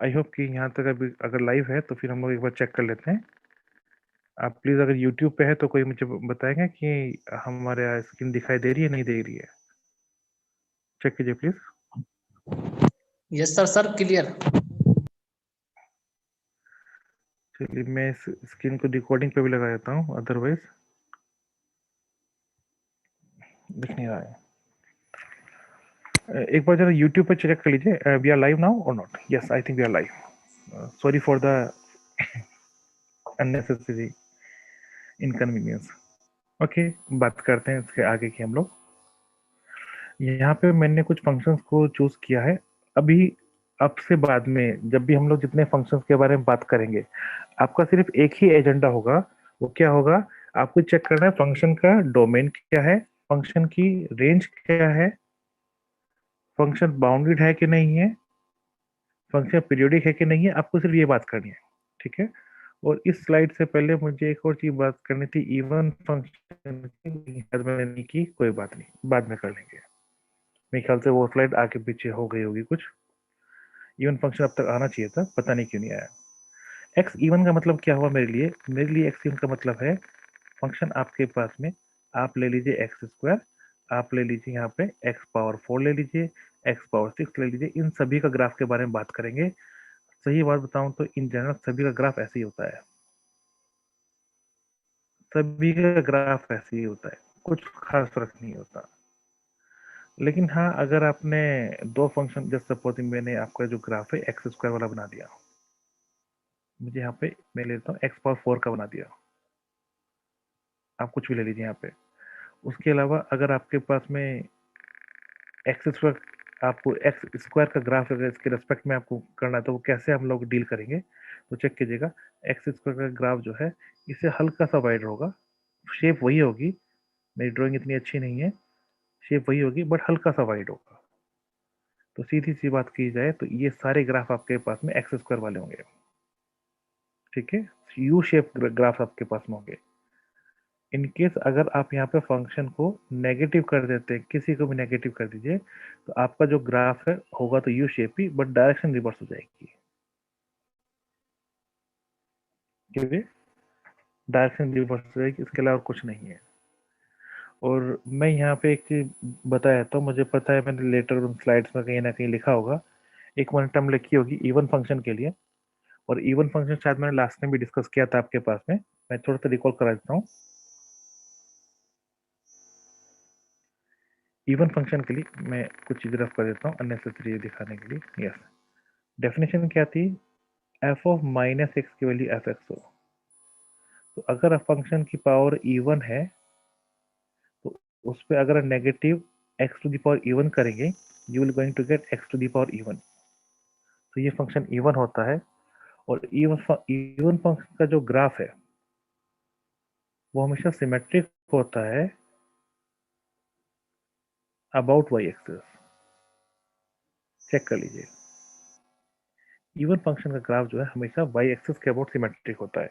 Speaker 1: आई होप कि यहाँ तक अभी अगर लाइव है तो फिर हम लोग एक बार चेक कर लेते हैं। आप प्लीज अगर यूट्यूब पे है तो कोई मुझे बताएगा कि हमारे स्क्रीन दिखाई दे रही है नहीं दे रही है? चेक कीजिए please.
Speaker 3: Yes sir, sir clear.
Speaker 1: चलिए मैं इस स्क्रीन को रिकॉर्डिंग पे भी लगा देता हूँ, अदरवाइज दिख नहीं रहा है। एक बार जरा यूट्यूब पे चेक कर लीजिए, वी आर लाइव नाउ और not? Yes I think we are live. Sorry for the unnecessary inconvenience. Okay, बात करते हैं इसके आगे की हम लोग। यहाँ पे मैंने कुछ फंक्शंस को चूज किया है। अभी अब से बाद में जब भी हम लोग जितने फंक्शंस के बारे में बात करेंगे, आपका सिर्फ एक ही एजेंडा होगा। वो क्या होगा? आपको चेक करना है फंक्शन का डोमेन क्या है, फंक्शन की रेंज क्या है, फंक्शन बाउंडेड है कि नहीं है, फंक्शन पीरियोडिक है कि नहीं है। आपको सिर्फ ये बात करनी है, ठीक है? और इस स्लाइड से पहले मुझे एक और चीज बात करनी थी, इवन फंक्शन की। शायद मैंने नहीं की, कोई बात नहीं, बाद में कर लेंगे। मेरे ख्याल से वो स्लाइड आगे पीछे हो गई होगी कुछ। इवन फंक्शन अब तक आना चाहिए था, पता नहीं क्यों नहीं आया। एक्स इवन का मतलब क्या हुआ मेरे लिए? मेरे लिए एक्स इवन का मतलब है फंक्शन आपके पास में, आप ले लीजिए एक्स स्क्वायर, आप ले लीजिए यहाँ पे एक्स पावर 4 ले लीजिए, एक्स पावर 6 ले लीजिए। इन सभी का ग्राफ के बारे में बात करेंगे। सही बात बताऊं तो इन जनरल सभी का ग्राफ ऐसे ही होता है। सभी का ग्राफ ऐसे ही होता है, कुछ खास फर्क नहीं होता। लेकिन हाँ, अगर आपने दो फंक्शन, जैसे सपोजिंग मैंने आपका जो ग्राफ है एक्स स्क्वायर वाला बना दिया, मुझे यहाँ पे मैं लेता हूँ एक्स पावर 4 का बना दिया। आप कुछ भी ले लीजिए यहाँ पे। उसके अलावा अगर आपके पास में एक्स स्क्वायर, आपको एक्स स्क्वायर का ग्राफ अगर इसके रेस्पेक्ट में आपको करना है तो वो कैसे हम लोग डील करेंगे? तो चेक कीजिएगा, एक्स स्क्वायर का ग्राफ जो है इससे हल्का सा वाइड होगा, शेप वही होगी। मेरी ड्राइंग इतनी अच्छी नहीं है, शेप वही होगी बट हल्का सा वाइड होगा। तो सीधी सी बात की जाए तो ये सारे ग्राफ आपके पास में एक्स स्क्वायर वाले होंगे, ठीक है? यू शेप ग्राफ आपके पास में होंगे। इन केस अगर आप यहाँ पे फंक्शन को नेगेटिव कर देते हैं, किसी को भी नेगेटिव कर दीजिए, तो आपका जो ग्राफ है होगा तो U shape he, but direction reverse हो जाएगी। क्योंकि डायरेक्शन रिवर्स हो जाएगी, इसके अलावा कुछ नहीं है। और मैं यहाँ पे एक चीज बताया तो मुझे पता है, मैंने लेटर उन स्लाइड्स में कहीं ना कहीं लिखा होगा, एक मैंने टर्म लिखी होगी इवन फंक्शन के लिए। और इवन फंक्शन शायद मैंने लास्ट में भी डिस्कस किया था आपके पास में, मैं थोड़ा सा रिकॉल करा देता हूँ। इवन फंक्शन के लिए मैं कुछ चीज रफ कर देता हूँ अननेसेसरी दिखाने के लिए। यस, डेफिनेशन क्या थी, एफ ऑफ माइनस एक्स की वैल्यू एफ एक्स हो, तो अगर फंक्शन की पावर इवन है तो उस पर अगर negative x to the power even करेंगे, you will going to get x to the power even. तो ये फंक्शन इवन होता है। और इवन फंक्शन का जो ग्राफ है वो हमेशा सिमेट्रिक होता है अबाउट वाई एक्सिस। चेक कर लीजिए, इवन फंक्शन का ग्राफ जो है हमेशा वाई एक्सिस के अबाउट सिमेट्रिक होता है।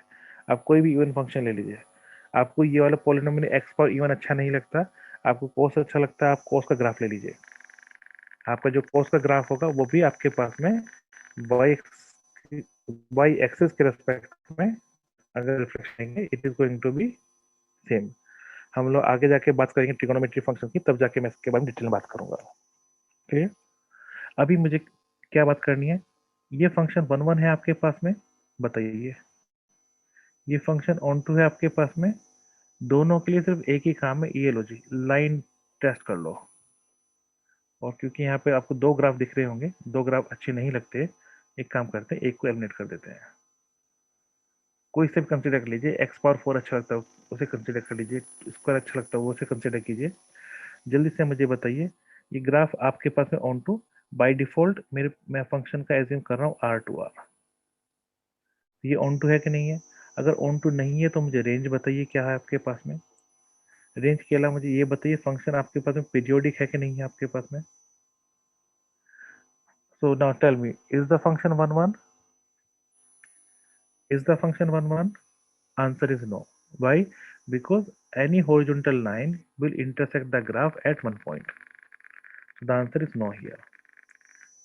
Speaker 1: आप कोई भी इवन फंक्शन ले लीजिए, आपको ये वाला पॉलिनोमियल एक्स पावर इवन अच्छा नहीं लगता, आपको कोस अच्छा लगता है, आप कोस का ग्राफ ले लीजिए। आपका जो कोस का ग्राफ होगा वो भी आपके पास में वाई वाई एक्सिस के रेस्पेक्ट में अगर रिफ्लेक्शन लेंगे, it is going to be same. हम लोग आगे जाके बात करेंगे ट्रिगोनोमेट्री फंक्शन की, तब जाके मैं इसके बारे में डिटेल में बात करूंगा। क्लियर? अभी मुझे क्या बात करनी है, ये फंक्शन वन वन है आपके पास में, बताइए ये फंक्शन ऑन टू है आपके पास में। दोनों के लिए सिर्फ एक ही काम है, ये लो जी लाइन टेस्ट कर लो। और क्योंकि यहाँ पे आपको दो ग्राफ दिख रहे होंगे, दो ग्राफ अच्छे नहीं लगते, एक काम करते हैं, एक को एलिमिनेट कर देते हैं। कोई से भी कंसिडर कर लीजिए, एक्स पावर 4 अच्छा लगता है उसे कंसिडर कर लीजिए, स्क्वायर अच्छा लगता है वो उसे कंसिडर कीजिए। जल्दी से मुझे बताइए, ये ग्राफ आपके पास में ऑन टू बाई डिफॉल्ट मैं फंक्शन का एज्यूम कर रहा हूँ आर टू आर, ये ऑन टू है कि नहीं है? अगर ऑन टू नहीं है तो मुझे रेंज बताइए क्या है आपके पास में। रेंज के अलावा मुझे ये बताइए फंक्शन आपके पास में पीरियोडिक है कि नहीं है आपके पास में। So now tell me, is the function one one? Is the function one one? Answer is no. Why? Because any horizontal line will intersect the graph at one point. So the answer is no here.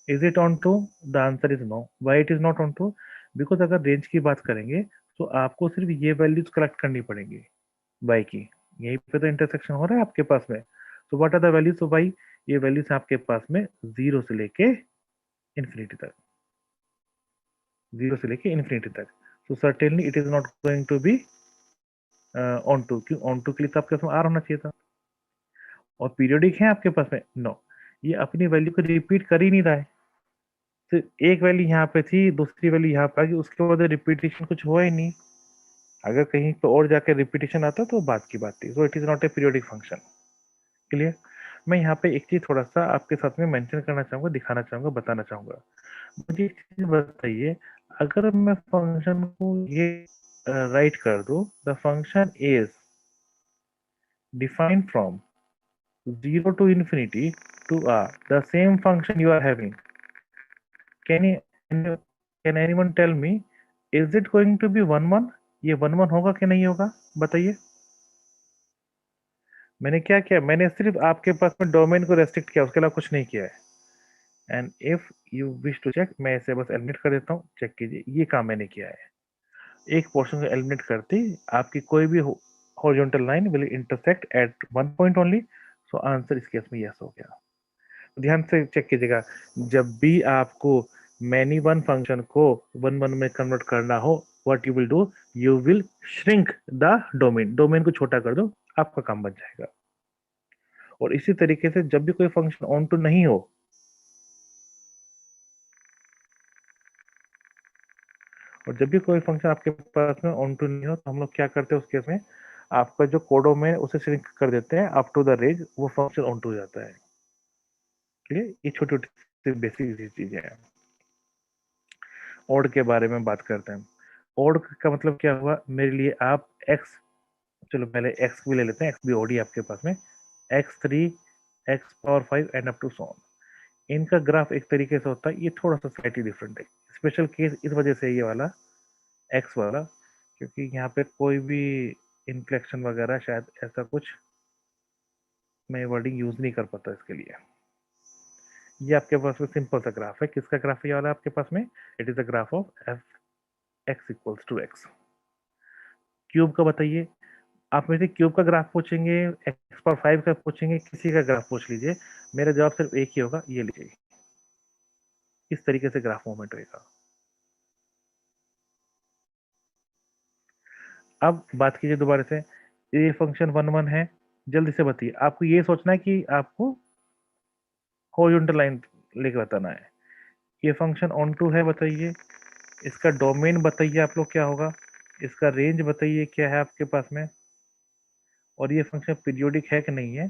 Speaker 1: Is it on to? The answer is no. Why it is not on to? Because अगर range की बात करेंगे तो आपको सिर्फ ये values collect करनी पड़ेंगी y की, यहीं पे तो इंटरसेक्शन हो रहा है आपके पास में। So what are the values of y? ये वैल्यूज आपके पास में जीरो से लेके इन्फिनिटी तक, जीरो से लेके इन्फिनिटी तक। So certainly it is not going to be onto. क्यों? ऑन टू के लिए तो आपके पास में आर होना चाहिए था। और पीरियोडिक है आपके पास में? नो, ये अपनी वैल्यू को रिपीट कर ही नहीं रहा है। तो एक वैल्यू यहाँ पे थी, दूसरी वैल्यू यहाँ पे आ गई, उसके बाद रिपीटेशन कुछ हुआ ही नहीं। अगर कहीं पे और जाकर रिपीटेशन आता तो बात की बात थी। सो it is not a periodic function. Clear? मैं यहाँ पे एक चीज थोड़ा सा आपके साथ में मेंशन करना चाहूंगा, दिखाना चाहूंगा, बताना चाहूंगा। मुझे एक चीज बताइए, अगर मैं फंक्शन को ये राइट कर दूं, the function is defined from 0 to infinity to r, the same function you are having. Can you, can you can anyone tell me, is it going to be 1 1? ये 1 1 होगा कि नहीं होगा, बताइए। मैंने क्या किया, मैंने सिर्फ आपके पास में डोमेन को रेस्ट्रिक्ट किया, उसके अलावा कुछ नहीं किया है। And if you wish to check, मैं इसे बस एलिमिनेट कर देता हूँ, चेक कीजिए, ये काम मैंने किया है। एक पोर्शन को एलिमिनेट करते आपकी कोई भी horizontal line will intersect at one point only. So answer इस केस में यस हो गया। ध्यान से चेक कीजिएगा, जब भी आपको मैनी वन फंक्शन को वन वन में कन्वर्ट करना हो, what you will do, you will shrink the domain, domain को छोटा कर दो, आपका काम बन जाएगा। और इसी तरीके से जब भी कोई फंक्शन ऑन टू नहीं हो, और जब भी कोई फंक्शन आपके पास में ऑन टू नहीं हो, तो हम लोग क्या करते हैं उस केस में, आपका जो कोडोमेन उसे श्रिंक कर देते हैं अप टू द रेंज, वो फंक्शन ऑन टू हो जाता है। क्लियर? ये छोटी छोटी बेसिक चीजें हैं। ऑड के बारे में बात करते हैं। ऑड का मतलब क्या हुआ मेरे लिए, आप एक्स, चलो पहले एक्स भी ले लेते हैं, एक्स भी ऑड ही आपके पास में, x3 x power 5 and up to so on. इनका ग्राफ एक तरीके से होता है, ये थोड़ा सा स्लाइटली डिफरेंट है। स्पेशल केस इस वजह से ये वाला एक्स वाला, क्योंकि यहाँ पे कोई भी इन्फ्लेक्शन वगैरह, शायद ऐसा कुछ मैं वर्डिंग यूज नहीं कर पाता इसके लिए। ये आपके पास में सिंपल सा ग्राफ है। किसका ग्राफ ये वाला आपके पास में? It is the graph of f x equals to x. Cube का बताइए। आप में से क्यूब का ग्राफ पूछेंगे, एक्स पावर 5 का पूछेंगे, किसी का ग्राफ पूछ लीजिए, मेरा जवाब सिर्फ एक ही होगा, ये लीजिए। इस तरीके से ग्राफ मूवमेंट होगा। अब बात कीजिए दोबारा से, ये फंक्शन 1 1 है। जल्दी से बताइए, आपको ये सोचना है कि आपको हॉरिजॉन्टल लाइन लेके बताना है। ये फंक्शन ऑन टू है, बताइए। इसका डोमेन बताइए आप लोग क्या होगा। इसका रेंज बताइए क्या है आपके पास में। और ये फंक्शन पीरियोडिक है कि नहीं है।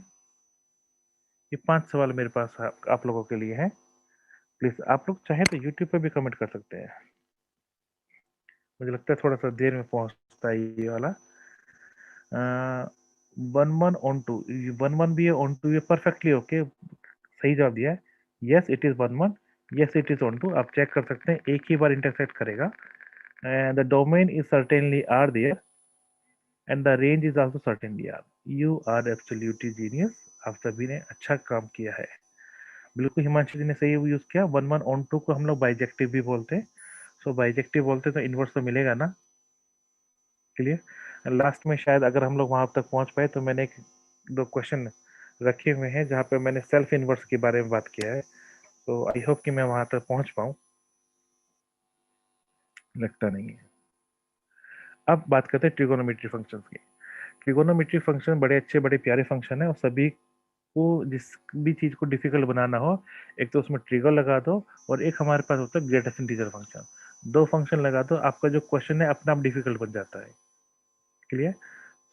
Speaker 1: ये 5 सवाल मेरे पास आप लोगों के लिए है। प्लीज आप लोग चाहे तो यूट्यूब पे भी कमेंट कर सकते हैं। मुझे लगता है थोड़ा सा देर में पहुंचता है ये वाला। 1 1 ऑन टू, 1 1 भी है, ऑन टू ये परफेक्टली ओके, सही जवाब दिया है। Yes it is 1 1, yes it is onto. आप चेक कर सकते हैं, एक ही बार इंटरसेक्ट करेगा। And the domain is certainly R there and the range is also certainly R. You are absolutely genius. आप सभी ने अच्छा काम किया है। बिल्कुल हिमांशु जी ने सही यूज किया। 1 1 ऑन टू को हम लोग बाइजेक्टिव भी बोलते हैं। सो बाइजेक्टिव बोलते तो इनवर्स तो मिलेगा ना। क्लियर। लास्ट में शायद अगर हम लोग वहां तक पहुंच पाए तो मैंने एक दो क्वेश्चन रखे हुए हैं जहां पे मैंने सेल्फ इनवर्स के बारे में बात किया है। तो आई होप कि मैं वहां तक पहुंच पाऊं। लगता नहीं है। अब बात करते हैं ट्रिगोनोमेट्री फंक्शंस की। ट्रिगोनोमेट्री फंक्शन बड़े अच्छे बड़े प्यारे फंक्शन है, और सभी को जिस भी चीज को डिफिकल्ट बनाना हो, एक तो उसमें ट्रिगर लगा दो, और एक हमारे पास होता है ग्रेटेस्ट इंटीजर फंक्शन। दो फंक्शन लगा दो, आपका जो क्वेश्चन है अपना आप डिफिकल्ट बन जाता है। क्लियर।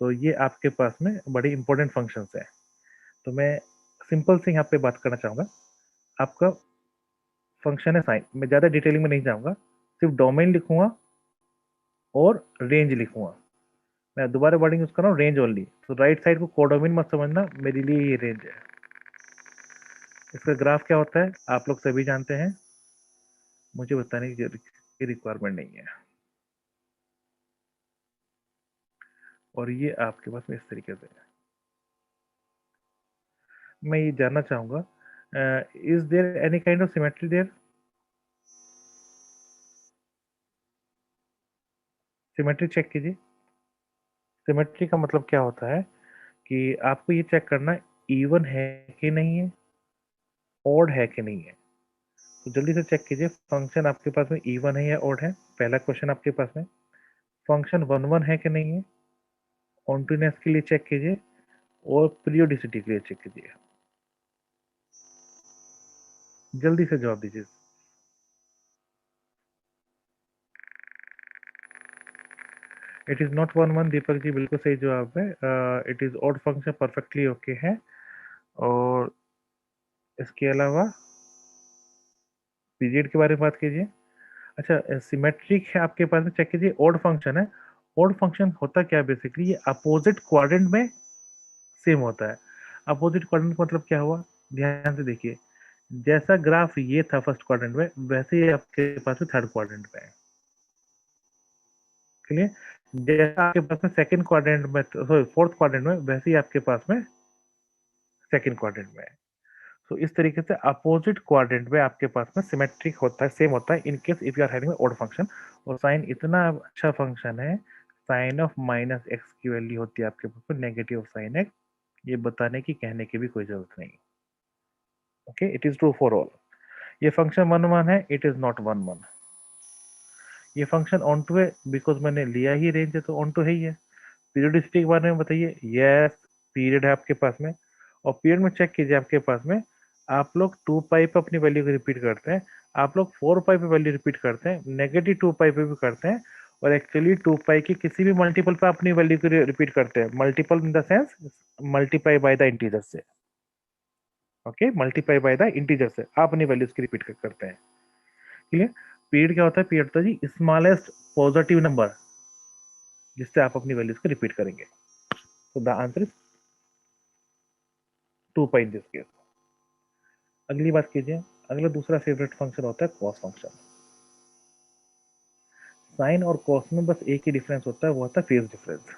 Speaker 1: तो ये आपके पास में बड़े इंपॉर्टेंट फंक्शंस है। तो मैं सिंपल से यहाँ पे बात करना चाहूंगा। आपका फंक्शन है साइन, मैं ज्यादा डिटेलिंग में नहीं जाऊंगा, सिर्फ डोमेन लिखूंगा और रेंज लिखूंगा। मैं दोबारा वर्डिंग यूज कर रहा हूँ, रेंज ओनली। तो राइट साइड को कोडोमेन मत समझना, मेरे लिए ये रेंज है। इसका ग्राफ क्या होता है आप लोग सभी जानते हैं, मुझे बताने की रिक्वायरमेंट नहीं है। और ये आपके पास में इस तरीके से है। मैं ये जानना चाहूंगा, is there any kind of symmetry there? Symmetry check कीजिए। सिमेट्री का मतलब क्या होता है कि आपको ये चेक करना इवन है कि नहीं है, ऑड है कि नहीं है। तो जल्दी से चेक कीजिए, फंक्शन आपके पास में इवन है या ऑड है। पहला क्वेश्चन आपके पास में, फंक्शन 1 1 है कि नहीं है। कॉन्टिन्यूस के लिए चेक कीजिए, और पीरियोडिसिटी के लिए चेक कीजिए। जल्दी से जवाब दीजिए। It is not 1 1, Deepak ji बिल्कुल सही जवाब है। It is odd function, perfectly okay है। और इसके अलावा पीरियड के बारे में बात कीजिए। अच्छा, सिमेट्रिक है आपके पास में, चेक कीजिए। ऑड फंक्शन है। ऑड फंक्शन होता क्या है बेसिकली, ये अपोजिट क्वाड्रेंट में सेम होता है। अपोजिट क्वाड्रेंट मतलब क्या हुआ, ध्यान से देखिए। जैसा ग्राफ ये था फर्स्ट क्वाड्रेंट में, वैसे ही आपके पास में थर्ड क्वाड्रेंट में है। क्लियर। जैसा आपके पास में सेकंड क्वाड्रेंट में, सॉरी फोर्थ क्वाड्रेंट में, वैसे ही आपके पास में सेकंड क्वाड्रेंट में है। तो इस तरीके से अपोजिट क्वाड्रेंट में आपके पास में सिमेट्रिक होता है, सेम होता है, in case if you are having odd function. और साइन इतना अच्छा फंक्शन है, साइन ऑफ माइनस एक्स की वैल्यू होती है आपके पास में नेगेटिव साइन एक्स। ये बताने की कहने की भी कोई जरूरत नहीं। Okay, it is true for all. ये फंक्शन 1 1 है, इट इज नॉट 1 1। ये फंक्शन ऑन टू है, बिकॉज मैंने लिया ही रेंज है तो ऑन टू है ही है। पीरियोडिसिटी के बारे में बताइए। यस, पीरियड है आपके पास में, और पीरियड में चेक कीजिए आपके पास में, आप लोग 2 पाई पे अपनी वैल्यू को रिपीट करते हैं, आप लोग 4 पाई पे वैल्यू रिपीट करते हैं, नेगेटिव 2 पाई पे भी करते हैं, और एक्चुअली 2 पाई की किसी भी मल्टीपल पे अपनी वैल्यू को रिपीट करते हैं। Multiple in the sense multiply by the integer से। Okay, multiply by the integer से आप अपनी वैल्यूज की रिपीट करते हैं। क्लियर। पीरियड क्या होता है, पीरियड होता है जी स्मॉलेस्ट पॉजिटिव नंबर जिससे आप अपनी वैल्यूज को रिपीट करेंगे। तो the answer is 2 pi in this case. अगली बात कीजिए। अगला दूसरा फेवरेट फंक्शन होता है कॉस फंक्शन। साइन और कॉस में बस एक ही डिफरेंस होता है, वो होता है फेज डिफरेंस।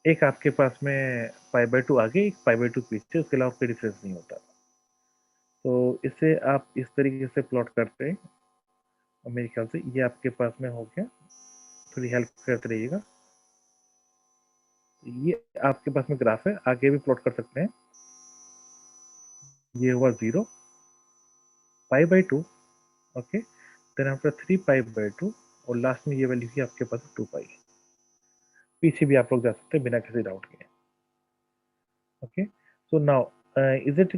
Speaker 1: एक आपके पास में π/2 आगे, एक π/2 पीछे, उसके अलावा कोई डिफरेंस नहीं होता। तो इसे आप इस तरीके से प्लॉट करते हैं और मेरे ख्याल से ये आपके पास में हो गया। थोड़ी हेल्प करते रहिएगा। ये आपके पास में ग्राफ है, आगे भी प्लॉट कर सकते हैं। ये हुआ 0 π/2, ओके, देन आफ्टर 3 π/2 और लास्ट में ये वैल्यू ही आपके पास 2 पाई। पीछे भी आप लोग जा सकते हैं बिना किसी डाउट के। Okay, so now is it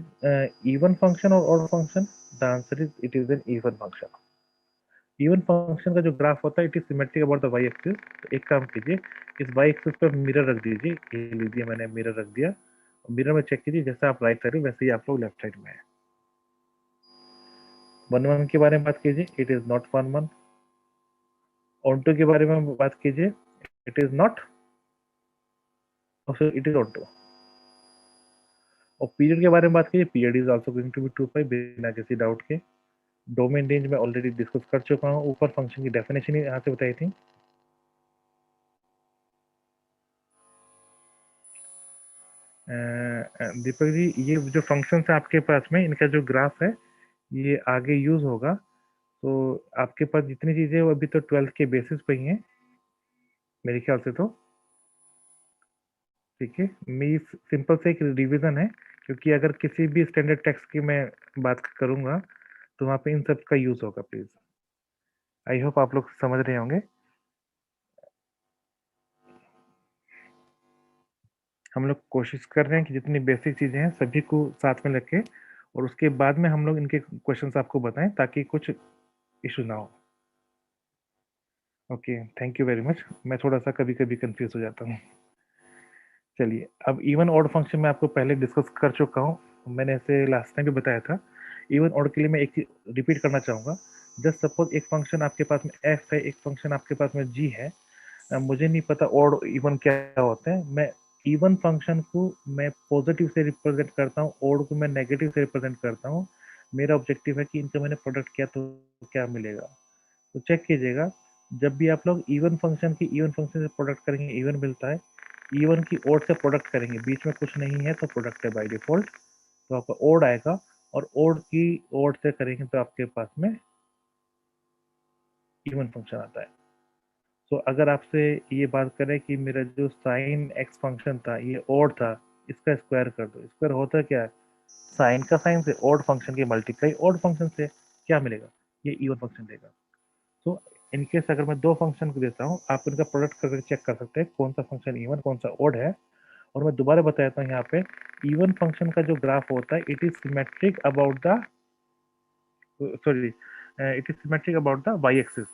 Speaker 1: even function और odd function? The answer is it is an even function. Even function का जो ग्राफ होता है it is symmetric about the Y axis. तो एक काम कीजिए, इस वाई एक्सिस पर मिरर रख दीजिए। ये लीजिए, मैंने मिरर रख दिया। मिरर में चेक कीजिए, जैसे आप राइट साइड में वैसे ही आप लोग लेफ्ट साइड में है। 1 1 के बारे में बात कीजिए, it is not 1 1। Onto के बारे में बात कीजिए, it is not, it is onto. और पीरियड के बारे में बात कीजिए, period is also going to be 2 pi बिना किसी डाउट के। डोमेन रेंज में ऑलरेडी डिस्कस कर चुका हूँ, ऊपर फंक्शन की डेफिनेशन यहाँ से बताई थी। दीपक जी, ये जो फंक्शन है आपके पास में, इनका जो ग्राफ है ये आगे यूज होगा। तो आपके पास जितनी चीजें वो अभी तो 12th के बेसिस पे ही हैं मेरे ख्याल से। तो ठीक है, मेरी सिंपल से एक रिवीजन है, क्योंकि अगर किसी भी स्टैंडर्ड टेक्स्ट की मैं बात करूंगा तो वहाँ पे इन सब का यूज होगा। प्लीज, आई होप आप लोग समझ रहे होंगे। हम लोग कोशिश कर रहे हैं कि जितनी बेसिक चीजें हैं सभी को साथ में रखें और उसके बाद में हम लोग इनके क्वेश्चंस आपको बताएं ताकि कुछ इशू ना हो। Okay, thank you very much. मैं थोड़ा सा कभी कभी कंफ्यूज हो जाता हूँ। चलिए, अब इवन ऑड फंक्शन में आपको पहले डिस्कस कर चुका हूँ, मैंने इसे लास्ट टाइम भी बताया था। इवन ऑड के लिए मैं एक चीज रिपीट करना चाहूँगा। जस्ट सपोज एक फंक्शन आपके पास में एफ है, एक फंक्शन आपके पास में जी है। मुझे नहीं पता ऑड इवन क्या होते हैं। मैं इवन फंक्शन को मैं पॉजिटिव से रिप्रेजेंट करता हूँ, ऑड को मैं नेगेटिव से रिप्रेजेंट करता हूँ। मेरा ऑब्जेक्टिव है कि इनका मैंने प्रोडक्ट किया तो क्या मिलेगा। तो चेक कीजिएगा, जब भी आप लोग इवन फंक्शन की इवन फंक्शन से प्रोडक्ट करेंगे इवन मिलता है, इवन की ओड से प्रोडक्ट करेंगे बीच में कुछ नहीं है तो प्रोडक्ट है बाय डिफॉल्ट, तो आपका ओड आएगा। और ओड की ओड से करेंगे तो आपके पास में इवन फंक्शन आता है। तो अगर आपसे ये बात करें कि मेरा जो साइन एक्स फंक्शन था ये ओड था, इसका स्क्वायर कर दो, स्क्वायर होता क्या है? साइन का साइन से, ओड फंक्शन की मल्टीप्लाई ओड फंक्शन से, क्या मिलेगा? ये इवन फंक्शन देगा। तो इनकेस अगर मैं दो फंक्शन को देता हूँ, आप इनका प्रोडक्ट करके चेक कर सकते हैं कौन सा फंक्शन इवन कौन सा ओड है। और मैं दोबारा बताता हूँ यहाँ पे, इवन फंक्शन का जो ग्राफ होता है it is symmetric about the, sorry, it is symmetric about the Y axis.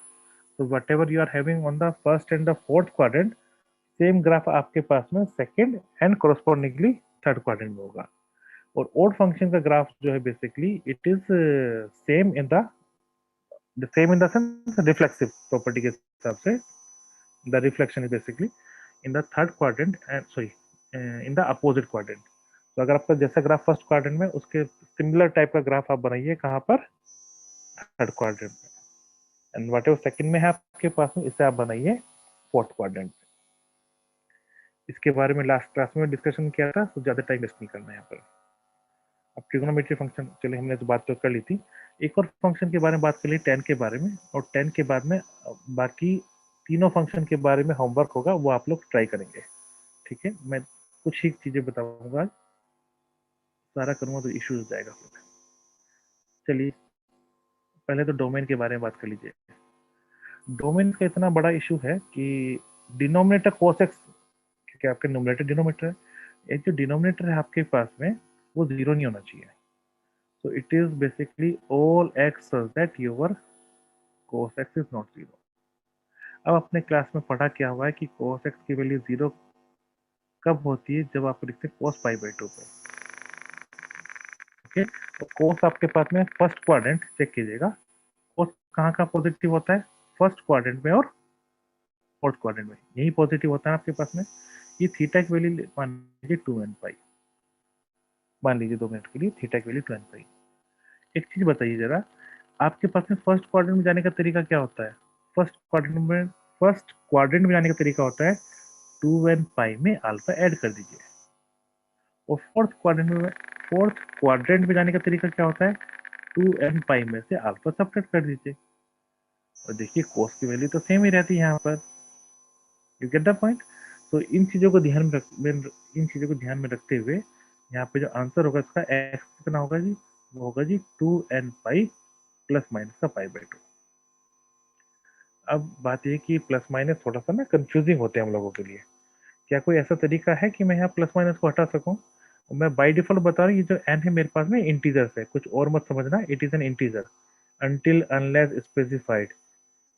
Speaker 1: तो whatever you are having on the first and the fourth quadrant, same graph आपके पास में second and correspondingly third quadrant में होगा। और odd function का graph जो है basically it is same in the sense reflexive property के हिसाब से। The reflection is basically in the third quadrant and sorry in the opposite quadrant. तो अगर आपका जैसा ग्राफ फर्स्ट क्वाड्रेंट में, उसके सिमिलर टाइप का ग्राफ आप बनाइए कहाँ पर? थर्ड क्वाड्रेंट में। एंड वट एवर सेकेंड में है आपके पास में, इसे आप बनाइए फोर्थ क्वाड्रेंट में। इसके बारे में लास्ट क्लास में डिस्कशन किया था, तो ज्यादा टाइम वेस्ट नहीं करना है यहाँ पर। अब ट्रिग्नोमेट्री फंक्शन, चलिए हमने तो बात तो कर ली थी। एक और फंक्शन के बारे में बात कर ली, tan के बारे में। और tan के बाद में बाकी तीनों फंक्शन के बारे में होमवर्क होगा, वो आप लोग ट्राई करेंगे। ठीक है, मैं कुछ ही चीजें बताऊंगा, सारा करूंगा तो इश्यू हो जाएगा फिर। चलिए, पहले तो डोमेन के बारे में बात कर लीजिए। डोमेन का इतना बड़ा इशू है कि डिनोमिनेटर cos x, क्योंकि आपके नोमिनेटर डिनोमिनेटर है, एक जो डिनोमिनेटर है आपके पास में वो जीरो नहीं होना चाहिए। So it is basically all x such that your cos x is not zero. अब अपने क्लास में पढ़ा क्या हुआ है कि cos x की वैल्यू जीरो कब होती है? जब आप लिखते हैं cos π/2 पे। ओके, तो cos आपके पास में फर्स्ट क्वाड्रेंट चेक कीजिएगा, cos कहाँ का पॉजिटिव होता है? फर्स्ट क्वाड्रेंट में और फोर्थ क्वाड्रेंट में, यही पॉजिटिव होता है आपके पास में। ये थीटा की वैल्यू मान लीजिए 2n पाई, मान लीजिए 2 मिनट के लिए थीटा की वैल्यू 2n पाई। एक चीज बताइए जरा, आपके पास में फर्स्ट क्वाड्रेंट में जाने का तरीका क्या होता है? फर्स्ट क्वाड्रेंट में जाने का तरीका होता है 2n पाई में अल्फा ऐड कर दीजिए। और फोर्थ क्वाड्रेंट में जाने का तरीका क्या होता है, 2n पाई में से अल्फा सबट्रैक्ट कर दीजिए। और देखिए कोस की वैल्यू तो सेम ही रहती है यहाँ पर। You get the point. तो इन चीजों को ध्यान में रखते हुए यहाँ पे जो आंसर होगा इसका एक्स कितना होगा जी, वो होगा जी 2n पाई प्लस माइनस का पाई बाई 2। अब बात ये कि प्लस माइनस थोड़ा सा ना कंफ्यूजिंग होते हैं हम लोगों के लिए। क्या कोई ऐसा तरीका है कि मैं यहाँ प्लस माइनस को हटा सकूं? मैं बाय डिफॉल्ट बता रहा हूँ, ये जो n है मेरे पास में इंटीजर्स है, कुछ और मत समझना, it is an integer until unless specified.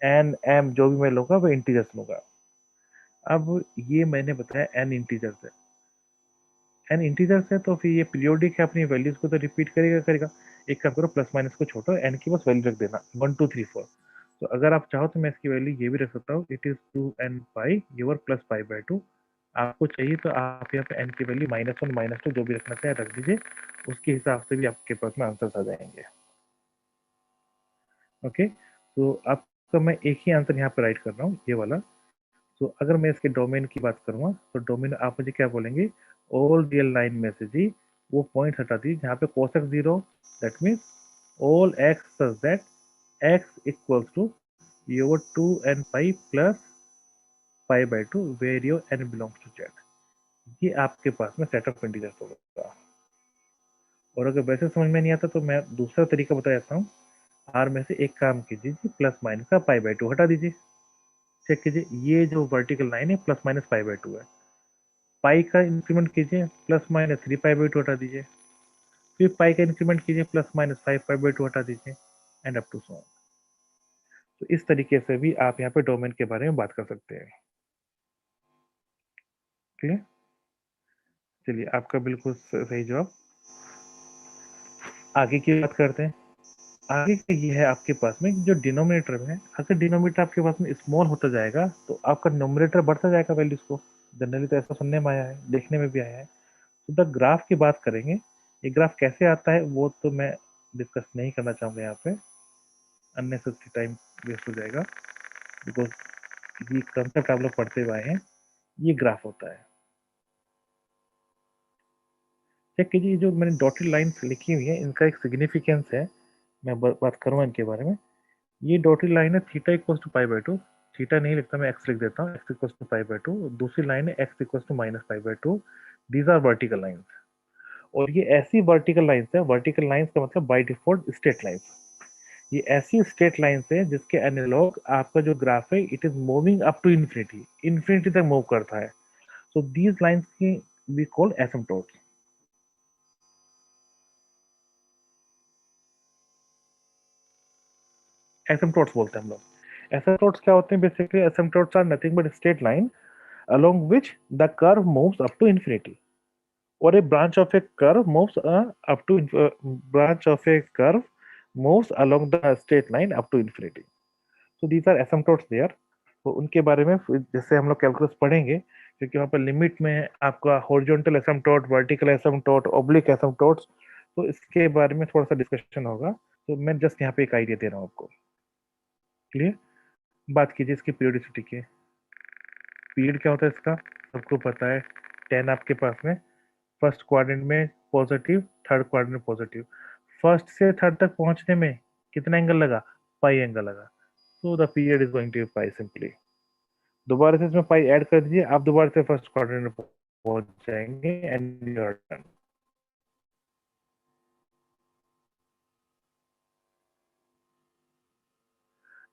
Speaker 1: N m जो भी मैं लूंगा वो इंटीजर्स लूंगा। अब ये मैंने बताया एन इंटीजर्स है, एन इंटीजर्स है तो फिर ये पीरियोडिक है, अपनी वैल्यूज को तो रिपीट करेगा। एक काम करो, प्लस माइनस को छोड़ो, एन की बस वैल्यू रख देना 1 2 3 4। तो अगर आप चाहो तो मैं इसकी वैल्यू ये भी रख सकता हूँ, it is 2n pi your plus pi by 2। आपको चाहिए तो आप यहाँ पे एन की वैल्यू -1 -2 जो भी रखना चाहे रख दीजिए, उसके हिसाब से भी आपके पास में आंसर आ जाएंगे। ओके, तो आपका मैं एक ही आंसर यहाँ पे राइट कर रहा हूँ, ये वाला। तो अगर मैं इसके डोमेन की बात करूँगा तो डोमेन आप मुझे क्या बोलेंगे, ऑल रियल लाइन में से जी वो पॉइंट हटा दीजिए जहाँ पे cosec 0, that means all x such that x equals to your 2n pi plus pi by 2 where your n belongs to Z. ये आपके पास में सेट ऑफ इंटीजर्स होगा। और अगर वैसे समझ में नहीं आता तो मैं दूसरा तरीका बता देता हूँ। आर में से एक काम कीजिए जी, प्लस माइनस का पाई बाई 2 हटा दीजिए। चेक कीजिए, ये जो वर्टिकल लाइन है प्लस माइनस पाई बाई 2 है। पाई का इंक्रीमेंट कीजिए, प्लस माइनस 3 पाई बाई 2 हटा दीजिए। फिर पाई का इंक्रीमेंट कीजिए, प्लस माइनस 5 पाई बाई 2 हटा दीजिए, and up to so on. तो इस तरीके से भी आप यहाँ पे डोमेन के बारे में बात कर सकते हैं। क्लियर? चलिए, आपका बिल्कुल सही जवाब। आगे की बात करते हैं। आगे का ये है आपके पास में जो डिनोमिनेटर है, अगर डिनोमिनेटर आपके पास में स्मॉल होता जाएगा तो आपका नोमिनेटर बढ़ता जाएगा वैल्यूज को। जनरली तो ऐसा सुनने में आया है, देखने में भी आया है। तो द ग्राफ की बात करेंगे, ये ग्राफ कैसे आता है वो तो मैं डिस्कस नहीं करना चाहूँगा यहाँ पे, अननेसेसरी टाइम वेस्ट हो जाएगा। बिकॉज ये कंसेप्ट आप लोग पढ़ते हुए आए हैं, ये ग्राफ होता है। चेक कीजिए, जो मैंने डॉटेड लाइन्स लिखी हुई है इनका एक सिग्निफिकेंस है, मैं बात करूँगा इनके बारे में। ये डॉटेड लाइन है theta equals to pi by 2। Theta नहीं लिखता मैं, एक्स लिख देता हूँ, x equals to pi by 2। दूसरी लाइन है x equals to minus pi by 2। These are vertical lines. और ये ऐसी वर्टिकल लाइन्स है, वर्टिकल लाइन्स का मतलब बाय डिफॉल्ट स्ट्रेट लाइन्स। ये ऐसी स्ट्रेट लाइन्स है जिसके एनालॉग आपका जो ग्राफ है it is moving up to infinity, infinity तक मूव करता है। सो दीज लाइन्स की वी कॉल एसिम्पटोट्स। एसिम्पटोट्स बोलते हैं हम लोग। एसिम्पटोट्स क्या होते हैं? Basically asymptotes are nothing but straight line along which the curve moves up to infinity, or a branch of a curve moves branch of a curve moves along the straight line up to infinity. So these are asymptotes there. तो उनके बारे में जैसे हम लोग calculus पढ़ेंगे, क्योंकि वहाँ पर लिमिट में आपका हॉरिजॉन्टल एसिम्पटोट, वर्टिकल एसिम्पटोट, ऑब्लिक एसिम्पटोट्स, तो इसके बारे में थोड़ा सा डिस्कशन होगा। तो मैं जस्ट यहाँ पे एक आइडिया दे रहा हूँ आपको। क्लियर? बात कीजिए इसकी पीरियोडिसिटी की। पीरियड क्या होता है इसका सबको पता है, 10 आपके पास में फर्स्ट क्वाड्रेंट में पॉजिटिव, थर्ड क्वाड्रेंट में पॉजिटिव। फर्स्ट से थर्ड तक पहुंचने में कितना एंगल लगा? पाई एंगल लगा। So the period is going to be pi simply. दोबारा से इसमें पाई ऐड कर दीजिए, आप दोबारा से फर्स्ट क्वाड्रेंट में पहुंच जाएंगे एंड यू आर डन।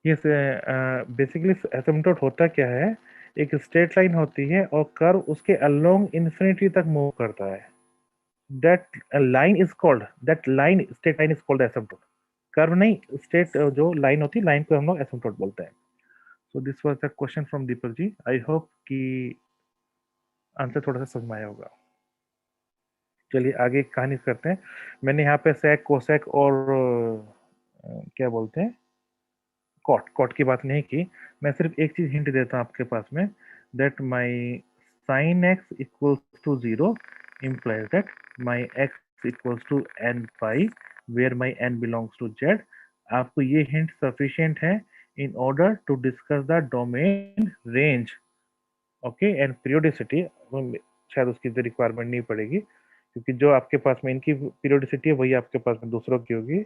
Speaker 1: ये बेसिकली एसिम्पटोट होता क्या है, एक स्ट्रेट लाइन होती है और कर्व उसके अलोंग इन्फिनिटी तक मूव करता है। That line straight line is called asymptote. Curve नहीं, स्ट्रेट जो लाइन होती है, लाइन को हम लोग एसिम्पटोट बोलते हैं। So this was the question from Deepak ji. I hope कि आंसर थोड़ा सा समझ में आया होगा। चलिए आगे कहानी करते हैं। मैंने यहाँ पे सेक, कोसेक और क्या बोलते हैं, कॉट, कॉट की बात नहीं की। मैं सिर्फ एक चीज हिंट देता हूँ आपके पास में, that my sine x equals to 0 implies that my x equals to n pi where my n belongs to z। आपको ये हिंट सफिशिएंट है in order to discuss the domain range okay, and periodicity शायद उसकी requirement नहीं पड़ेगी, क्योंकि जो आपके पास में इनकी पीरियोडिसिटी है वही आपके पास में दूसरों की होगी,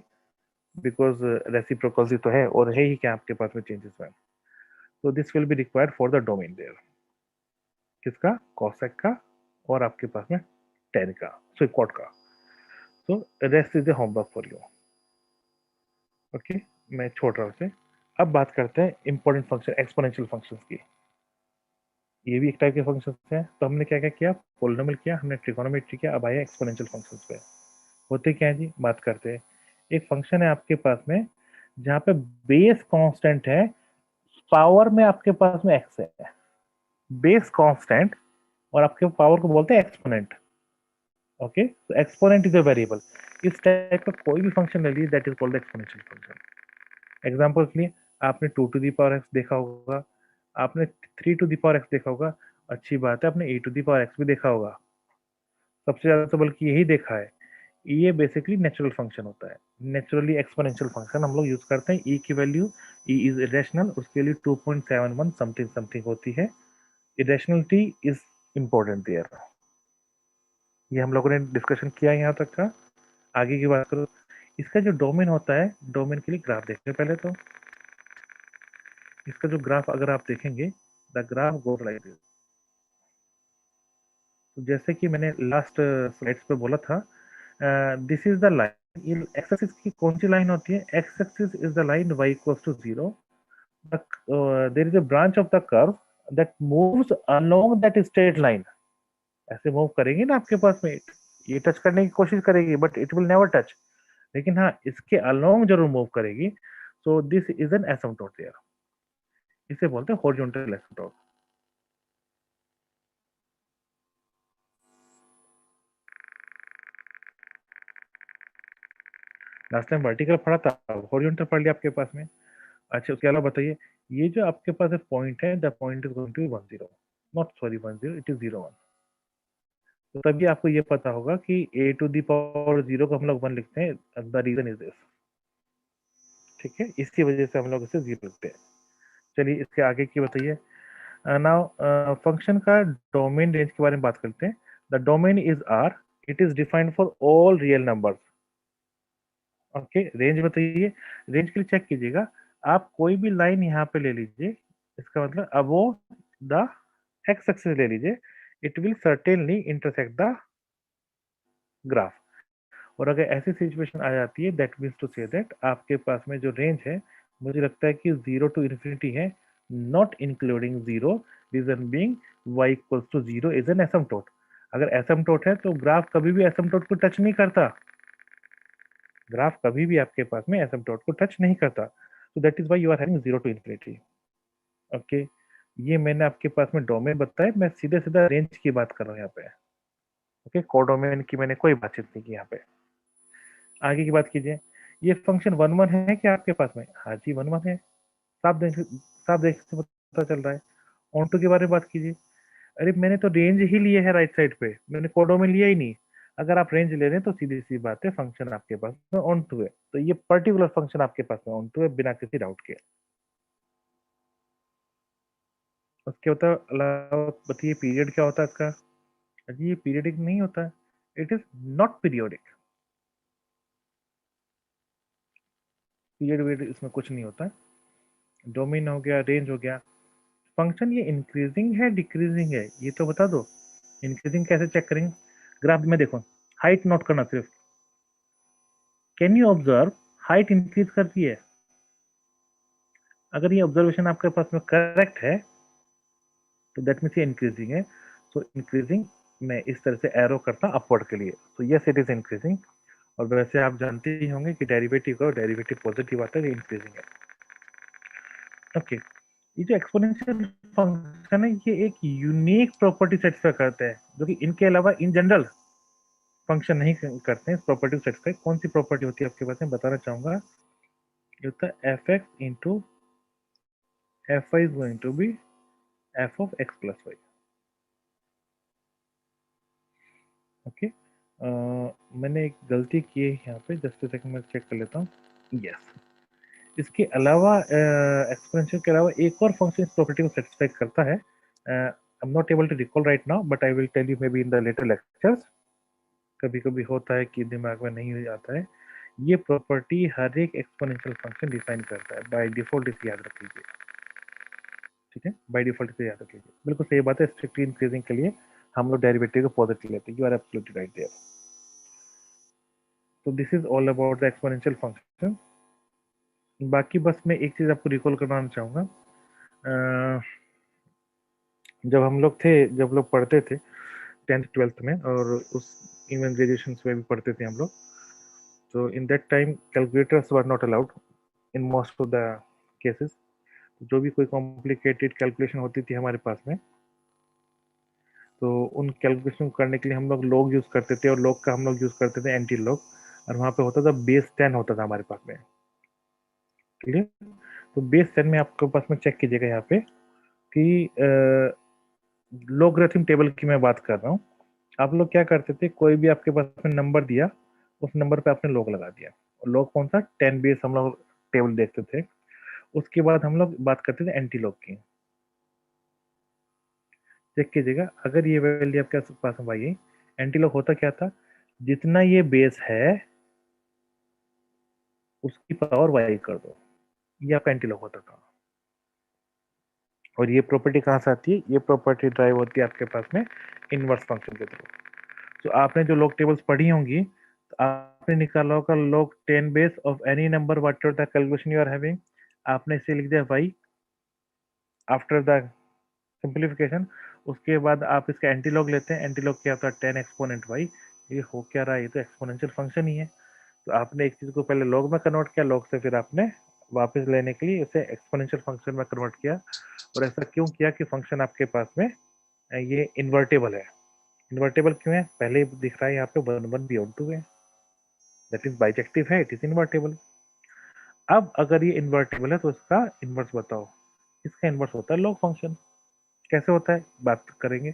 Speaker 1: बिकॉज रेसिप्रोकल तो है, और है ही क्या आपके पास में चेंजेस है। तो this will be required for the domain there, किसका, कॉसेक का, और आपके पास में टेन का, सो कॉट का। So rest is the homework for you. Okay, मैं छोड़ रहा हूँ उसे। अब बात करते हैं इंपॉर्टेंट फंक्शन, एक्सपोनेंशियल फंक्शंस की। ये भी एक टाइप के फंक्शंस हैं। तो हमने क्या क्या किया, पोलिनोमियल किया, हमने ट्रिगोनोमेट्री किया, अब आया एक्सपोनेंशियल फंक्शंस पे। होते क्या है जी, बात करते हैं। एक फंक्शन है आपके पास में जहाँ पे बेस कांस्टेंट है, पावर में आपके पास में एक्स है, बेस कांस्टेंट, और आपके पावर को बोलते हैं एक्सपोनेंट। ओके, तो एक्सपोनेंट इज अ वेरिएबल। इस टाइप का कोई भी फंक्शन ले लीजिए, that is called exponential function. Example के लिए आपने 2 टू द पावर एक्स देखा होगा, आपने 3 टू द पावर एक्स देखा होगा, अच्छी बात है, आपने 8 टू द पावर एक्स भी देखा होगा, सबसे ज्यादा तो बल्कि यही देखा है। ये बेसिकली नेचुरल फंक्शन होता है। नेचुरली एक्सपोनेंशियल फंक्शन हम लोग यूज करते हैं। ई की वैल्यू, ई इज इरेशनल, उसके लिए 2.71 समथिंग समथिंग होती है। Irrationality is important there. ये हम लोगों ने डिस्कशन किया यहाँ तक का। आगे की बात करो, इसका जो डोमेन होता है, डोमेन के लिए ग्राफ देखते हैं पहले। तो इसका जो ग्राफ अगर आप देखेंगे, the graph goes like this. तो जैसे कि मैंने लास्ट स्लाइड्स पे बोला था, this is the line. X axis की कौन सी लाइन होती है, x axis is the line y equals to 0। There is a branch of the curve that moves along that straight line. ऐसे मूव करेगी ना आपके पास में, ये टच करने की कोशिश करेगी but it will never touch, लेकिन हाँ इसके अलोंग जरूर मूव करेगी। So this is an asymptote there, इसे बोलते हैं horizontal asymptote. Last time vertical पढ़ा था, हॉरिजॉन्टल पढ़ लिया आपके पास में। अच्छा, उसके अलावा बताइए, ये जो आपके पास एक पॉइंट है, the point is going to be 10, not sorry 10, it is 01। तो तभी आपको ये पता होगा कि a टू द पावर 0 को हम लोग 1 लिखते हैं, द रीजन इज दिस। ठीक है, इसकी वजह से हम लोग इसे 0 लिखते हैं। चलिए इसके आगे की बताइए। नाउ फंक्शन का डोमेन रेंज के बारे में बात करते हैं। The domain is R, it is defined for all real numbers. Okay, range बताइए। रेंज के लिए चेक कीजिएगा, आप कोई भी लाइन यहाँ पे ले लीजिए, इसका मतलब अबो द एक्स एक्सिस ले लीजिए, it will certainly intersect the graph. और अगर ऐसी सिचुएशन आ जाती है, that means to say that आपके पास में जो रेंज है, मुझे लगता है कि 0 टू इन्फिनिटी है, not including 0, reason being y equals to 0 is an asymptote. अगर एसिम्पटोट है तो ग्राफ कभी भी एसिम्पटोट को टच नहीं करता, ग्राफ कभी भी आपके पास में एसिम्पटोट को टच नहीं करता। so that is why you are having 0 to infinity। Okay, ये मैंने आपके पास में डोमेन बताया, मैं सीधे सीधा रेंज की बात कर रहा हूँ यहाँ पे। ओके, कोडोमेन की मैंने कोई बातचीत नहीं की यहाँ पे। आगे की बात कीजिए, ये फंक्शन 1 1 है क्या आपके पास में, हाँ जी 1 1 है, साफ देख से पता चल रहा है। ऑन टू के बारे में बात कीजिए, अरे मैंने तो रेंज ही लिए है राइट साइड पे, मैंने कोडोमेन लिया ही नहीं। अगर आप रेंज ले रहे हैं तो सीधी सी बात है, फंक्शन आपके पास में ऑन टू है, तो ये पर्टिकुलर फंक्शन आपके पास में ऑन टू है, बिना किसी डाउट के। उसके होता अलावा बताइए, पीरियड क्या होता है इसका, अजी ये पीरियडिक नहीं होता है, it is not periodic. Period इसमें कुछ नहीं होता है। डोमेन हो गया, रेंज हो गया। फंक्शन ये इंक्रीजिंग है डिक्रीजिंग है, ये तो बता दो। इंक्रीजिंग कैसे चेक करेंगे, ग्राफ में देखो, हाइट नोट करना सिर्फ। Can you observe, height increase करती है। अगर ये ऑब्जर्वेशन आपके पास में करेक्ट है तो दैट मीन्स ये इंक्रीजिंग है। सो इंक्रीजिंग मैं इस तरह से एरो करता हूँ अपवर्ड के लिए, तो यस इट इज इंक्रीजिंग। और वैसे आप जानते ही होंगे कि डेरिवेटिव का डेरिवेटिव पॉजिटिव आता है, ये इंक्रीजिंग है। ओके, ये जो एक्सपोनेंशियल फंक्शन है, ये एक यूनिक प्रॉपर्टी सेटिस्फाई करता है, जो कि इनके अलावा इन जनरल फंक्शन नहीं करते हैं। प्रॉपर्टी सेटिस्फाई कौन सी प्रॉपर्टी होती है आपके पास में, बताना चाहूंगा। ये होता है f x into f y is going to be f of x plus y. Okay, मैंने एक गलती की है यहाँ पे, जस्ट सेकंड में चेक कर लेता हूँ। यस, इसके अलावा एक्सपोनेंशियल के अलावा एक और फंक्शन इस प्रॉपर्टी को सेटिस्फाई करता है। I'm not able to recall right now, but I will tell you maybe in the later lectures. कभी कभी होता है कि दिमाग में नहीं आता है। ये प्रॉपर्टी हर एक एक्सपोनेंशियल फंक्शन डिफाइन करता है, बाय डिफॉल्ट इसे याद रख लीजिए, ठीक है, बाय डिफॉल्ट इसे याद रख लीजिए। बिल्कुल सही बात है, स्ट्रिक्टली इंक्रीजिंग के लिए हम लोग डेरिवेटिव को पॉजिटिव लेते हैं। You are absolutely right there. तो this is all about the exponential function. बाकी बस मैं एक चीज आपको रिकॉल करवाना चाहूंगा। जब हम लोग थे, जब लोग पढ़ते थे 10th 12th में, और उस इवन ग्रेजुएशन में भी पढ़ते थे हम लोग, तो in that time calculators were not allowed in most of the cases. जो भी कोई कॉम्प्लिकेटेड कैलकुलेशन होती थी हमारे पास में, तो उन कैलकुलेशन करने के लिए हम लोग लॉग यूज करते थे, और लॉग का हम लोग यूज करते थे एंटी लॉग, और वहां पे होता था बेस 10 होता था हमारे पास में। क्लियर? तो बेस 10 में आपके पास में चेक कीजिएगा यहाँ पे कि लॉगरिथम टेबल की मैं बात कर रहा हूँ। आप लोग क्या करते थे, कोई भी आपके पास में नंबर दिया, उस नंबर पे आपने लॉग लगा दिया। और लॉग कौन सा? 10 बेस हम लोग टेबल देखते थे। उसके बाद हम लोग बात करते थे एंटी लॉग की। चेक कीजिएगा, अगर ये वैल्यू आपके पास में आई, एंटी लॉग होता क्या था, जितना ये बेस है उसकी पावर वाई कर दो, ये आपका एंटी लॉग होता था। और ये प्रॉपर्टी कहाँ से आती है? ये प्रॉपर्टी ड्राइव होती है आपके पास में इनवर्स फंक्शन के थ्रू। तो आपने जो लॉग टेबल्स पढ़ी होंगी, तो आपने निकाला होगा log 10 base of any number what the calculation you are having. आपने इसे लिख दिया वाई आफ्टर द सिंप्लीफिकेशन। उसके बाद आप इसका एंटी लॉग लेते हैं। एंटी लॉग क्या होता है? 10 एक्सपोनेंट वाई। ये हो क्या रहा है? ये तो एक्सपोनेंशियल फंक्शन ही है। तो आपने एक चीज को पहले लॉग में कन्वर्ट किया, लॉग से फिर आपने वापस लेने के लिए इसे एक्सपोनेंशियल फंक्शन में कन्वर्ट किया। और ऐसा क्यों किया कि फंक्शन आपके पास में ये इन्वर्टेबल है। इन्वर्टेबल क्यों है? पहले दिख रहा है यहाँ पे 1 1 बियॉन्ड 2 है, दैट इज बाइजेक्टिव है, इट इज इन्वर्टेबल। अब अगर ये इन्वर्टेबल है तो इसका इन्वर्स बताओ। इसका इन्वर्स होता है लॉग फंक्शन। कैसे होता है बात करेंगे।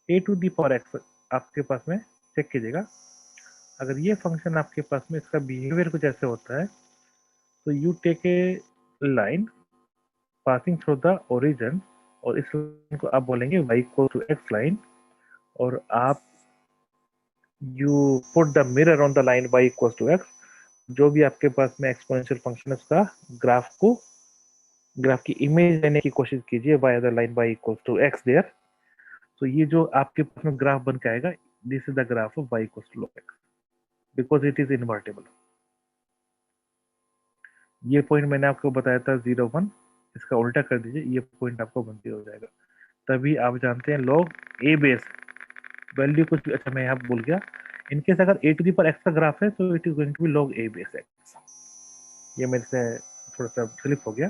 Speaker 1: ए टू दी पावर एक्स आपके पास में, चेक कीजिएगा, अगर ये फंक्शन आपके पास में इसका बिहेवियर कुछ ऐसे होता है, तो you take a line passing through the origin, और इस लाइन को आप बोलेंगे y equal to x line, और आप you put the mirror on the line y equal to x. जो भी आपके पास में एक्सपोनेंशियल फंक्शन है उसका ग्राफ की इमेज लेने की कोशिश कीजिए by the line y equal to x there. तो ये जो आपके पास में ग्राफ बन के आएगा, this is the graph of y equal to x, because it is invertible. ये पॉइंट मैंने आपको बताया था 0 1, इसका उल्टा कर दीजिए, ये पॉइंट आपको 1 0 हो जाएगा। तभी आप जानते हैं लॉग ए बेस वैल्यू कुछ, अच्छा मैं यहाँ भूल गया, इनकेस अगर a to the power x का ग्राफ है तो it is going to be log a base x. ये मेरे से थोड़ा सा स्लिप हो गया,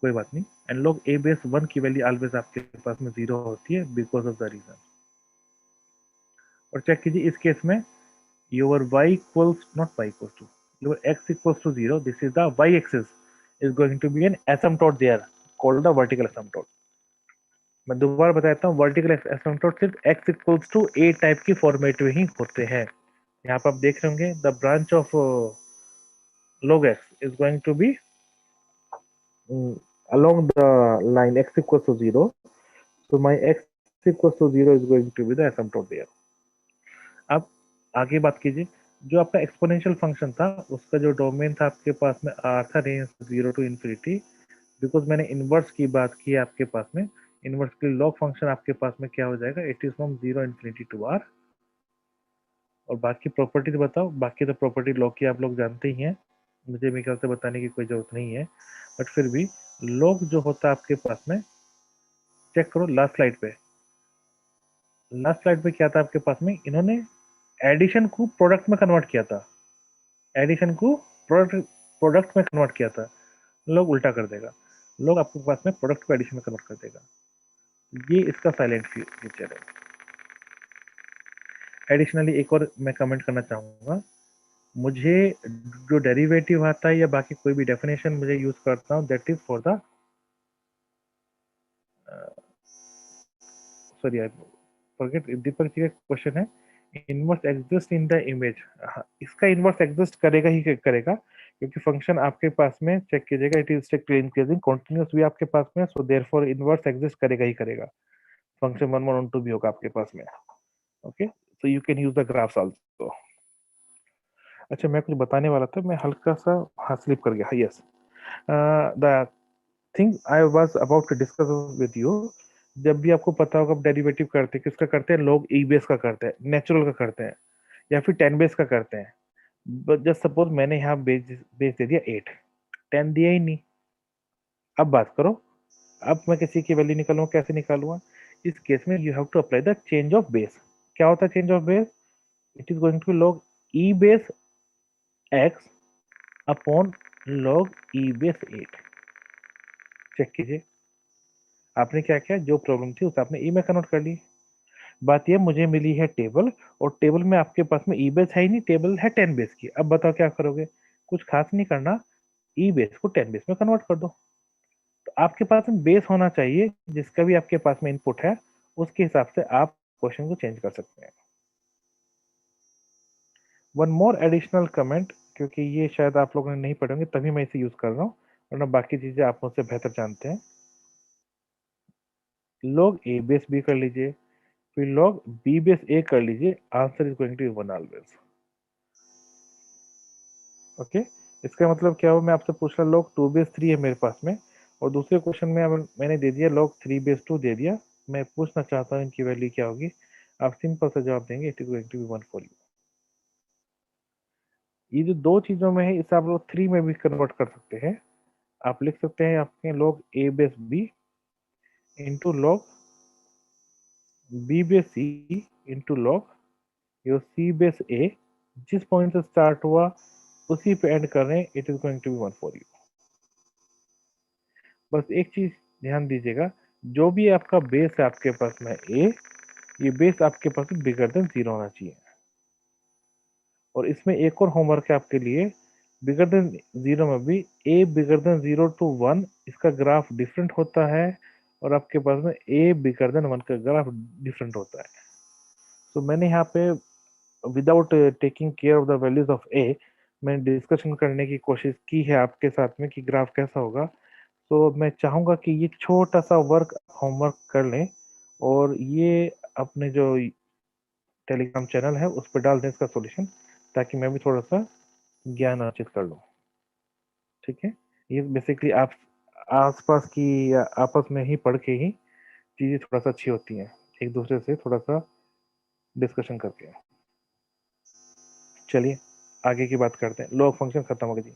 Speaker 1: कोई बात नहीं। एंड लॉग ए बेस 1 की वैल्यू ऑलवेज आपके पास में 0 होती है बिकॉज ऑफ द रीजन। और चेक कीजिए इस केस में your y equals not y equals to your x equals to 0, this is the y axis is going to be an asymptote there called the vertical asymptote। मैं दोबारा बताता हूँ, vertical asymptote सिर्फ x equals to a type की format में ही होते हैं। यहाँ पर आप देख रहे होंगे the branch of log x is going to be along the line x equals to 0, so my x equals to 0 is going to be the asymptote there। अब आगे बात कीजिए, जो आपका एक्सपोनेंशियल फंक्शन था उसका जो डोमेन था आपके पास में आर था, रेंज 0 टू इन्फिनिटी। बिकॉज मैंने इनवर्स की बात की है आपके पास में, इनवर्स के लॉग फंक्शन आपके पास में क्या हो जाएगा, it is from 0 infinity to r. और बाकी प्रॉपर्टीज बताओ, बाकी तो प्रॉपर्टी लॉग की आप लोग जानते ही हैं, मुझे मेरे ख्याल से बताने की कोई जरूरत नहीं है। बट फिर भी लॉग जो होता है आपके पास में, चेक करो लास्ट स्लाइड पे, लास्ट स्लाइड पे क्या था आपके पास में, इन्होंने एडिशन को प्रोडक्ट में कन्वर्ट किया था, एडिशन को प्रोडक्ट प्रोडक्ट में कन्वर्ट किया था। लोग उल्टा कर देगा, लोग आपके पास में प्रोडक्ट को एडिशन में कन्वर्ट कर देगा। ये इसका साइलेंट फीचर है। एडिशनली एक और मैं कमेंट करना चाहूंगा, मुझे जो डेरिवेटिव आता है या बाकी कोई भी डेफिनेशन मुझे यूज करता हूँ, that is for the sorry I forget, Deepak ji का क्वेश्चन है, inverse exist in the image. इसका इनवर्स एग्जिस्ट करेगा ही करेगा, क्योंकि फंक्शन आपके पास में चेक कीजिएगा, it is strictly increasing, continuous भी आपके पास में, सो देयरफॉर इनवर्स एग्जिस्ट करेगा ही करेगा, फंक्शन 1 1 2 भी होगा आपके पास में। Okay, so you can use the graphs also. अच्छा, मैं कुछ बताने वाला था, मैं हल्का सा हाँ स्लिप कर गया। Yes, the thing I was about to discuss with you, जब भी आपको पता होगा डेरिवेटिव करते हैं, किसका करते हैं, लोग ई बेस का करते हैं, नेचुरल का करते हैं, या फिर 10 बेस का करते हैं। बट जस्ट सपोज मैंने यहाँ बेस बेस दे दिया 8, 10 दिया ही नहीं। अब बात करो, अब मैं किसी की वैल्यू निकालूंगा, कैसे निकालूंगा? इस केस में you have to apply the change of base. क्या होता है change of base? It is going to log e base x upon log e base 8। Check कीजिए, आपने क्या किया, जो प्रॉब्लम थी उसे आपने ई में कन्वर्ट कर ली। बात ये मुझे मिली है टेबल, और टेबल में आपके पास में ई बेस है ही नहीं, टेबल है 10 बेस की। अब बताओ क्या करोगे? कुछ खास नहीं करना, ई बेस को 10 बेस में कन्वर्ट कर दो। तो आपके पास में बेस होना चाहिए, जिसका भी आपके पास में इनपुट है उसके हिसाब से आप क्वेश्चन को चेंज कर सकते हैं। वन मोर एडिशनल कमेंट, क्योंकि ये शायद आप लोगों ने नहीं पढ़े होंगे तभी मैं इसे यूज कर रहा हूँ, वरना बाकी चीजें आप मुझसे बेहतर जानते हैं। लॉग ए बेस बी कर लीजिए, फिर लॉग बी बेस ए कर लीजिए, answer is going to be 1 always. Okay, इसका मतलब क्या हुआ, मैं आपसे पूछ रहा लॉग 2 बेस 3 है मेरे पास में, और दूसरे क्वेश्चन में मैंने दे दिया लॉग 3 बेस 2 दे दिया। मैं पूछना चाहता हूँ इनकी वैल्यू क्या होगी। आप सिंपल सा जवाब देंगे, it is going to be 1 for you. ये जो दो चीजों में है इसे आप लोग 3 में भी कन्वर्ट कर सकते हैं। आप लिख सकते हैं आपके log a base b into log b base c into log your c base a, जिस पॉइंट से स्टार्ट हुआ उसी पे एंड कर रहे हैं, it is going to be 1 for you. बस एक चीज ध्यान दीजिएगा, जो भी आपका बेस है आपके पास में ए, ये बेस आपके पास में बिगर देन 0 होना चाहिए। और इसमें एक और होमवर्क है आपके लिए, बिगर देन 0 में भी ए बिगर देन 0 टू 1 इसका ग्राफ डिफरेंट होता है, और आपके पास में ए बिगर देन 1 का ग्राफ डिफरेंट होता है। तो मैंने यहाँ पे without taking care of the values of a, मैंने डिस्कशन करने की कोशिश की है आपके साथ में कि ग्राफ कैसा होगा। तो मैं चाहूंगा कि ये छोटा सा वर्क होमवर्क कर लें, और ये अपने जो टेलीग्राम चैनल है उस पर डाल दें इसका सॉल्यूशन, ताकि मैं भी थोड़ा सा ज्ञान अर्जित कर लूँ। ठीक है, ये बेसिकली आप आसपास की या आपस में ही पढ़ के ही चीज़ें थोड़ा सा अच्छी होती हैं, एक दूसरे से थोड़ा सा डिस्कशन करके। चलिए आगे की बात करते हैं, लॉग फंक्शन खत्म हो गई जी।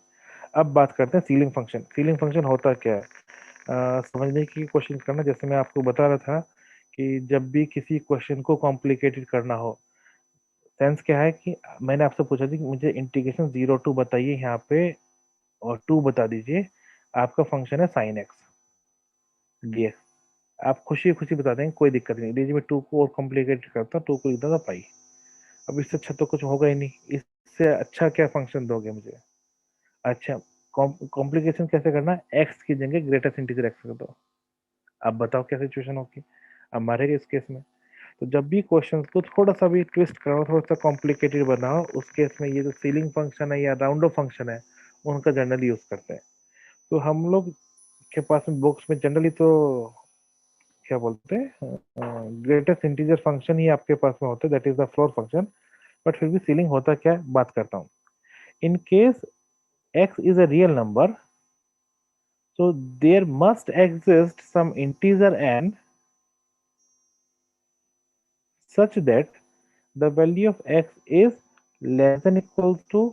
Speaker 1: अब बात करते हैं सीलिंग फंक्शन। सीलिंग फंक्शन होता क्या है, समझने की कोशिश करना। जैसे मैं आपको बता रहा था कि जब भी किसी क्वेश्चन को कॉम्प्लिकेटेड करना हो, सेंस क्या है कि मैंने आपसे पूछा था कि मुझे इंटीग्रेशन 0 टू बताइए यहाँ पे, और 2 बता दीजिए, आपका फंक्शन है साइन एक्स डीएक्स। आप खुशी खुशी बता देंगे, कोई दिक्कत नहीं। लीजिए मैं 2 को और कॉम्प्लिकेटेड करता हूँ, 2 को लिख दूंगा पाई। अब इससे अच्छा तो कुछ होगा ही नहीं, इससे अच्छा क्या फंक्शन दोगे मुझे? अच्छा, कॉम्प्लिकेशन कैसे करना है, एक्स की जगह ग्रेटेस्ट इंटीजर एक्स कर दो। अब बताओ क्या सिचुएशन होगी, अब मारेगा इस केस में। तो जब भी क्वेश्चन को थोड़ा सा भी ट्विस्ट कराओ, थोड़ा सा कॉम्प्लिकेटेड बनाओ, उस केस में ये जो सीलिंग फंक्शन है या राउंड ऑफ फंक्शन है, उनका जनरली यूज करते हैं। तो हम लोग के पास में बुक्स में जनरली तो क्या बोलते हैं, ग्रेटेस्ट इंटीजर फंक्शन ही आपके पास में होता है, that is the floor function. But फिर भी सीलिंग होता क्या है बात करता हूँ। In case x is a real number, so there must exist some integer n such that the value of x is less than equal to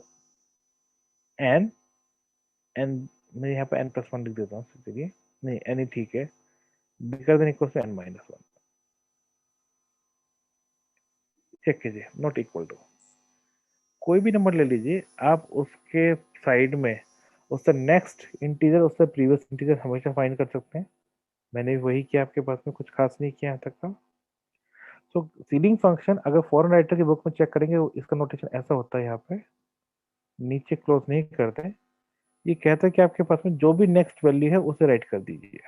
Speaker 1: n, and मैं यहाँ पे n plus 1 लिख देता हूँ, चलिए नहीं n ही ठीक है, bigger than equal to n minus 1। Check कीजिए, नॉट इक्वल टू, कोई भी नंबर ले लीजिए आप, उसके साइड में उससे नेक्स्ट इंटीजर, उससे प्रीवियस इंटीजर हमेशा फाइंड कर सकते हैं। मैंने भी वही किया, आपके पास में कुछ खास नहीं किया यहाँ तक का। तो सीलिंग फंक्शन अगर फॉरेन राइटर की बुक में चेक करेंगे, इसका नोटेशन ऐसा होता है, यहाँ पे नीचे क्लोज नहीं करते हैं, ये कहता है कि आपके पास में जो भी नेक्स्ट वैल्यू है उसे राइट कर दीजिए।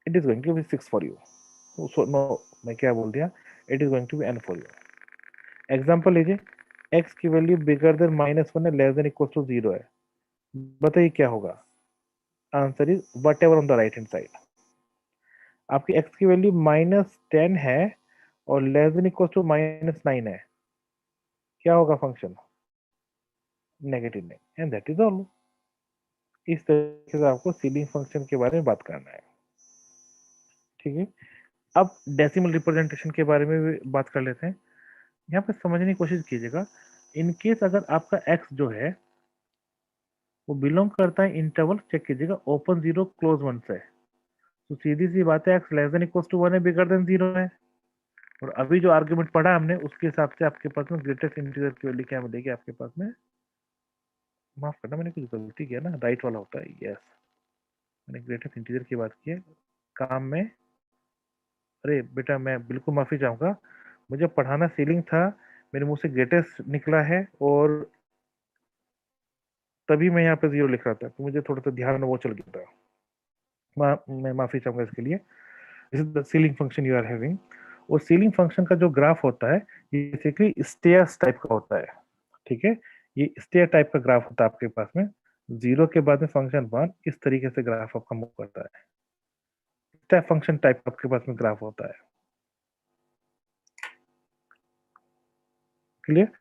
Speaker 1: It is going to be 6 for you. So no, मैं क्या बोल दिया, it is going to be n for you. Example लीजिए, x की वैल्यू बिगर देन -1 है, लेस देन इक्वल टू 0 है, बताइए क्या होगा? Answer is what ever on the right hand side. आपकी x की वैल्यू -10 है और लेस देन इक्वल टू -9 है, क्या होगा फंक्शन? नेगेटिव नहीं, एंड दैट इज ऑल। इस तरीके से आपको सीलिंग फंक्शन के बारे में बात करना है, ठीक है। अब डेसिमल रिप्रेजेंटेशन के बारे में भी बात कर लेते हैं। यहाँ पे समझने की कोशिश कीजिएगा, इन केस अगर आपका x जो है वो बिलोंग करता है इंटरवल, चेक कीजिएगा, ओपन 0 क्लोज 1 से, तो सीधी सी बात है x less than equal to 1 है, बिगर देन 0 है। और अभी जो आर्गुमेंट पढ़ा हमने उसके हिसाब से आपके पास में ग्रेटेस्ट इंटीजर की वैल्यू क्या मिलेगी आपके पास में? माफ करना, मैंने कुछ गलती किया ना, राइट वाला होता है, यस, मैंने ग्रेटेस्ट इंटीजर की बात की है काम में। अरे बेटा, मैं बिल्कुल माफी चाहूंगा, मुझे पढ़ाना सीलिंग था, मेरे मुंह से ग्रेटेस्ट निकला है और तभी मैं यहाँ पे 0 लिख रहा था, तो मुझे थोड़ा सा ध्यान में वो चल गया था। मैं माफी चाहूंगा इसके लिए। This is the ceiling function you are having. और सीलिंग फंक्शन का जो ग्राफ होता है ये बेसिकली स्टेयर्स टाइप का होता है, ठीक है। ये स्टेयर टाइप का ग्राफ होता है आपके पास में, 0 के बाद में फंक्शन 1, इस तरीके से ग्राफ आपका मूव करता है, स्टेप फंक्शन टाइप आपके पास में ग्राफ होता है, क्लियर।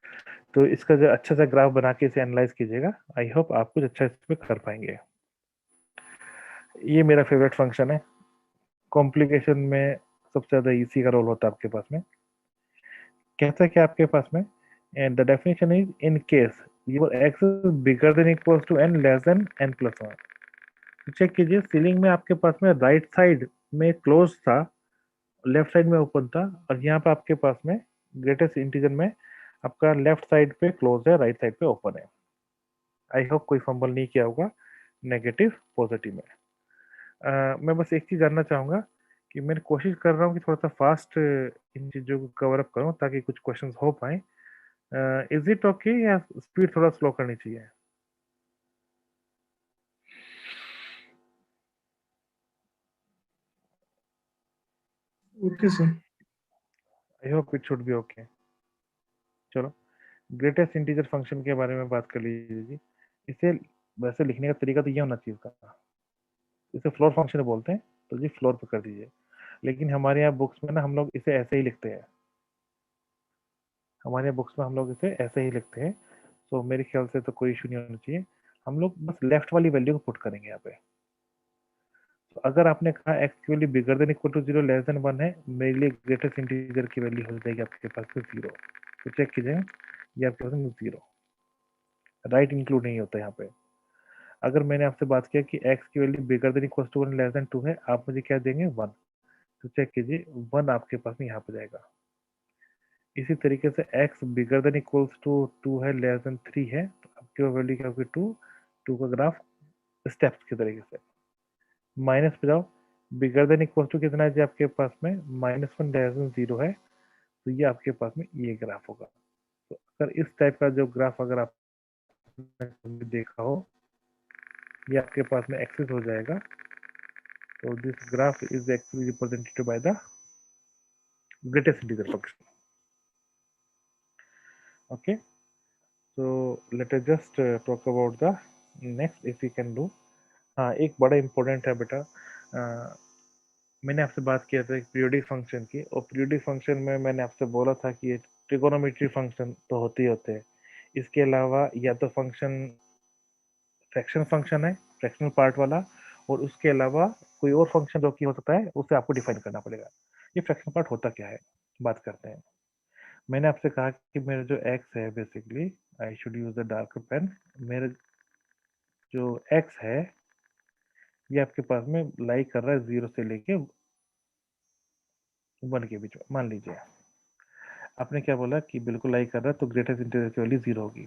Speaker 1: तो इसका जो अच्छा सा ग्राफ बना के इसे एनालाइज कीजिएगा, आई होप आप कुछ अच्छा इसमें कर पाएंगे। ये मेरा फेवरेट फंक्शन है, कॉम्प्लिकेशन में सबसे ज्यादा इसी का रोल होता है आपके पास में। कहता है कि आपके पास में, and the definition is in case your x is bigger than equals to n, less than n plus 1। तो चेक कीजिए, सीलिंग में आपके पास में राइट साइड में क्लोज था, लेफ्ट साइड में ओपन था, और यहाँ पे आपके पास में ग्रेटेस्ट इंटीजर में आपका लेफ्ट साइड पे क्लोज है, राइट साइड पे ओपन है। आई होप कोई फंबल नहीं किया होगा नेगेटिव पॉजिटिव में। मैं बस एक चीज जानना चाहूंगा कि मैं कोशिश कर रहा हूँ कि थोड़ा सा फास्ट इन चीजों को कवर अप करूँ ताकि कुछ क्वेश्चंस हो पाए। इज इट ओके या स्पीड थोड़ा स्लो करनी चाहिए?
Speaker 3: Okay sir.
Speaker 1: I hope it should B okay. चलो, ग्रेटेस्ट इंटीजर फंक्शन के बारे में बात कर लीजिए जी। इसे वैसे लिखने का तरीका तो ये होना चाहिए था, इसे फ्लोर फंक्शन बोलते हैं, तो जी फ्लोर पे कर दीजिए। लेकिन हमारे यहाँ बुक्स में ना हम लोग इसे ऐसे ही लिखते हैं, हमारे बुक्स में हम लोग इसे ऐसे ही लिखते हैं, तो मेरे ख्याल से तो कोई इशू नहीं होना चाहिए। हम लोग बस लेफ्ट वाली वैल्यू को पुट करेंगे यहाँ पे। तो अगर आपने कहा एक्स की value bigger than equal to 0 less than 1 है, मेरे लिए ग्रेटेस्ट इंटीजर की वैल्यू हो जाएगी आपके पास में 0। तो चेक कीजिए, ये आपके पास में 0, राइट इंक्लूड नहीं होता यहाँ पे। अगर मैंने आपसे बात किया कि x की value bigger than equal to 1 less than 2 है, आप मुझे क्या देंगे? 1। तो चेक कीजिए, 1 आपके पास में यहाँ पे जाएगा। इसी तरीके से x bigger than equals to 2 है, लेस देन 3 है, तो आपकी वैल्यू क्या होगी? 2। 2 का ग्राफ स्टेप्स के तरीके से माइनस पे जाओ, बिगर देन इक्वल टू कितना है जी आपके पास में? -1 लेस देन 0 है, तो ये आपके पास में ये ग्राफ होगा। तो अगर इस टाइप का जो ग्राफ अगर आपने देखा हो, ये आपके पास में एक्सेस हो जाएगा। So this graph is actually represented by the greatest integer function. Okay, so let us just talk about the next if we can do. हाँ, एक बड़ा इंपॉर्टेंट है बेटा, मैंने आपसे बात किया था एक पीरियोडिक फंक्शन की, और पीरियोडिक फंक्शन में मैंने आपसे बोला था कि ये ट्रिगोनोमेट्री फंक्शन तो होते ही होते हैं, इसके अलावा या तो फंक्शन फ्रैक्शन फंक्शन है, फ्रैक्शनल पार्ट वाला, और उसके अलावा कोई और फंक्शन जो कि हो सकता है उसे आपको डिफाइन करना पड़ेगा। ये फ्रैक्शनल पार्ट होता क्या है, बात करते हैं। मैंने आपसे कहा कि मेरा जो x है, basically I should use the darker pen, मेरा जो x है ये आपके पास में लाई कर रहा है 0 से लेके 1 के बीच में। मान लीजिए आपने क्या बोला कि बिल्कुल लाई कर रहा है, तो ग्रेटेस्ट इंटीजर की वैल्यू 0 होगी।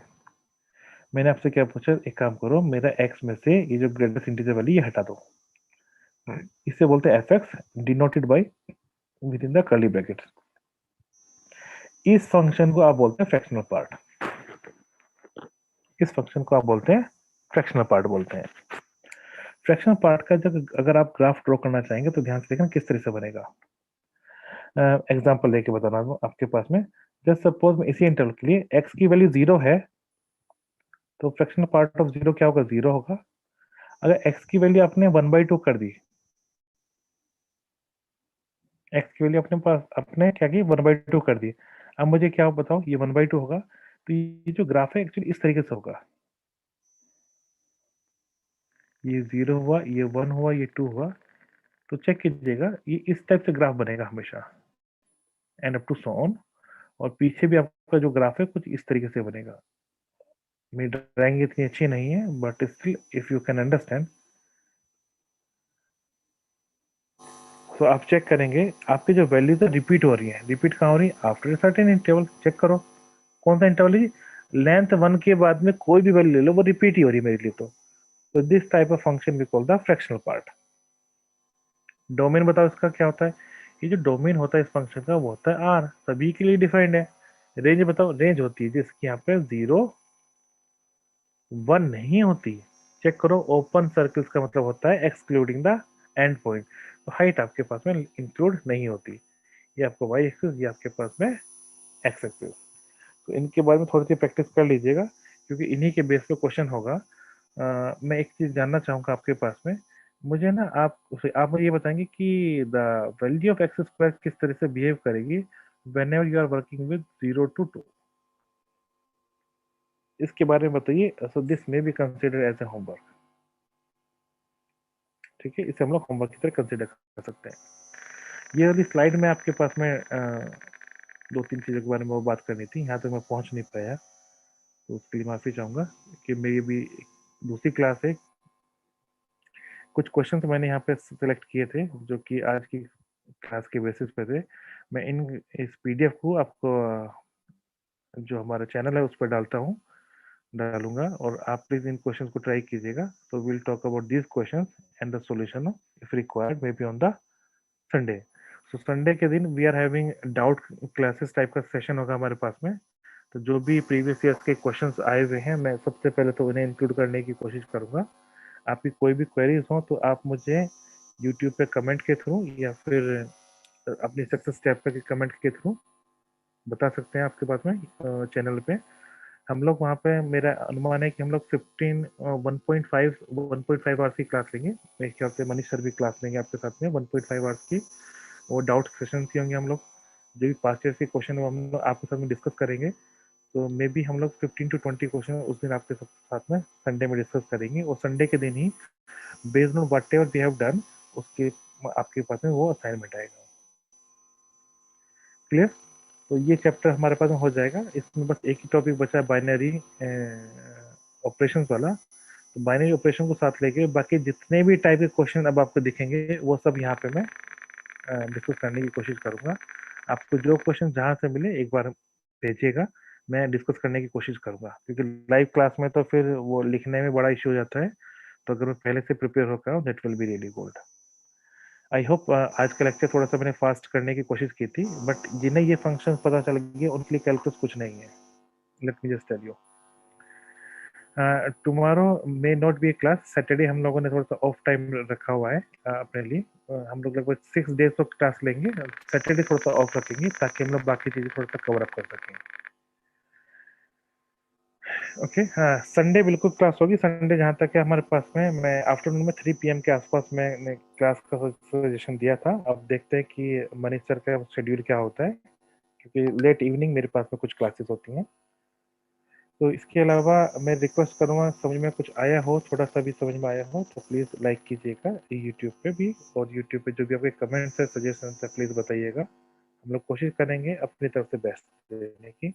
Speaker 1: मैंने आपसे क्या पूछा, एक काम करो, मेरा x में से ये जो ग्रेटेस्ट इंटीजर वैल्यू ये हटा दो, इसे बोलते हैं fx, denoted by with in the curly bracket. इस फंक्शन को आप बोलते हैं फ्रैक्शनल पार्ट, इस फंक्शन को आप बोलते हैं फ्रैक्शनल पार्ट बोलते हैं। फ्रैक्शनल पार्ट का जब अगर आप ग्राफ ड्रॉ करना चाहेंगे तो ध्यान से देखना किस तरह से बनेगा। एग्जांपल लेके बता रहा हूँ आपके पास में, जस्ट सपोज में इसी इंटरवल के लिए x की वैल्यू 0 है तो फ्रैक्शनल पार्ट ऑफ 0 क्या होगा, 0 होगा। अगर x की वैल्यू आपने 1/2 कर दी, x की वैल्यू अपने पास आपने क्या की 1/2 कर दी, अब मुझे क्या बताओ, ये 1/2 होगा तो ये जो ग्राफ है एक्चुअली इस तरीके से होगा, ये 0 हुआ, ये 1 हुआ, ये 2 हुआ, तो चेक कीजिएगा ये इस टाइप से ग्राफ बनेगा हमेशा, and up to so on. और पीछे भी आपका जो ग्राफ है कुछ इस तरीके से बनेगा। मेरी ड्राइंग इतनी अच्छी नहीं है but still if you can understand. तो आप चेक करेंगे आपकी जो वैल्यूज है रिपीट हो रही है, रिपीट कहाँ हो रही है, आफ्टर सर्टेन इंटरवल। चेक करो कौन सा इंटरवल है, लेंथ 1 के बाद में कोई भी वैल्यू ले लो वो रिपीट ही हो रही है मेरे लिए। तो this type of function we call the fractional part. Domain बताओ इसका क्या होता है, ये जो डोमेन होता है इस फंक्शन का वो होता है आर, सभी के लिए डिफाइंड है। रेंज बताओ, रेंज होती है जिसकी यहाँ पे 0 1 नहीं होती। चेक करो ओपन सर्कल्स का मतलब होता है एक्सक्लूडिंग द एंड पॉइंट, तो हाइट आपके पास में इंक्लूड नहीं होती। ये आपको वाई एक्सिस, ये आपके पास में एक्स एक्सिस। तो इनके बारे में थोड़ी सी प्रैक्टिस कर लीजिएगा क्योंकि इन्हीं के बेस पे क्वेश्चन होगा। मैं एक चीज जानना चाहूंगा आपके पास में, मुझे ना आप मुझे ये बताएंगे कि the value of x square किस तरह से बिहेव करेगी whenever you are working with 0 to 2, इसके बारे में बताइए। So this may be consider as a homework, ठीक है, इसे हम लोग होमवर्क की तरह कंसिडर कर सकते हैं। ये वाली स्लाइड में आपके पास में दो तीन चीज़ों के बारे में वो बात करनी थी, यहाँ तक मैं पहुँच नहीं पाया तो उसके लिए माफ़ी चाहूँगा कि मेरी भी दूसरी क्लास है। कुछ क्वेश्चन मैंने यहाँ पे सिलेक्ट किए थे जो कि आज की क्लास के बेसिस पे थे। मैं इस पीडीएफ को आपको जो हमारा चैनल है उस पर डालूंगा और आप प्लीज इन क्वेश्चंस को ट्राई कीजिएगा। तो will talk about this questions and the solution if required may be on the Sunday. So Sunday के दिन we are having doubt classes type का सेशन होगा हमारे पास में। तो जो भी प्रीवियस ईयर्स के क्वेश्चंस आए हुए हैं मैं सबसे पहले तो उन्हें इंक्लूड करने की कोशिश करूंगा। आपकी कोई भी क्वेरीज हो तो आप मुझे यूट्यूब पे कमेंट के थ्रू या फिर अपनी सक्सेस टैब पे कमेंट के थ्रू बता सकते हैं आपके पास में चैनल पे। हम लोग वहाँ पे मेरा अनुमान है कि हम लोग 1.5 आवर्स की क्लास लेंगे। मेरे ख्याल से मनीष सर भी क्लास लेंगे आपके साथ में 1.5 आवर्स की। वो डाउट सेशन भी होंगे, हम लोग जो भी पास्ट ईयर के क्वेश्चन वो हम लोग आपके साथ में डिस्कस करेंगे। तो मे बी हम लोग 15 to 20 क्वेश्चन उस दिन आपके साथ में संडे में डिस्कस करेंगे और संडे के दिन ही based on whatever we have done उसके आपके पास में वो असाइनमेंट आएगा। क्लियर? तो ये चैप्टर हमारे पास में हो जाएगा। इसमें बस एक ही टॉपिक बचा है, बाइनरी ऑपरेशंस वाला। तो बाइनरी ऑपरेशन को साथ लेके बाकी जितने भी टाइप के क्वेश्चन अब आपको दिखेंगे वो सब यहाँ पे मैं डिस्कस करने की कोशिश करूंगा। आपको जो क्वेश्चन जहाँ से मिले एक बार भेजिएगा, मैं डिस्कस करने की कोशिश करूंगा क्योंकि लाइव क्लास में तो फिर वो लिखने में बड़ा इश्यू हो जाता है। तो अगर मैं पहले से प्रिपेयर होकर आऊँ that will be really good. I hope आज का लेक्चर थोड़ा सा मैंने फास्ट करने की कोशिश की थी बट जिन्हें ये फंक्शंस पता चल गए उनके लिए कैलकुलस कुछ नहीं है। Let me just tell you, tomorrow may not be a class. Saturday हम लोगों ने थोड़ा सा ऑफ टाइम रखा हुआ है अपने लिए। हम लोग लगभग 6 days ऑफ क्लास लेंगे, सैटरडे थोड़ा सा ऑफ रखेंगे ताकि हम लोग बाकी चीज़ें थोड़ा सा कवर अप कर सकें। ओके, हाँ संडे बिल्कुल क्लास होगी। संडे जहाँ तक है हमारे पास में, मैं आफ्टरनून में 3 PM के आसपास मैंने क्लास का सजेशन दिया था। अब देखते हैं कि मनीष सर का शेड्यूल क्या होता है क्योंकि लेट इवनिंग मेरे पास में कुछ क्लासेस होती हैं। तो इसके अलावा मैं रिक्वेस्ट करूँगा समझ में कुछ आया हो, थोड़ा सा भी समझ में आया हो तो प्लीज़ लाइक कीजिएगा यूट्यूब पे भी, और यूट्यूब पे जो भी आपके कमेंट्स है सजेशन है प्लीज़ बताइएगा। हम लोग कोशिश करेंगे अपनी तरफ से बेस्ट देने की।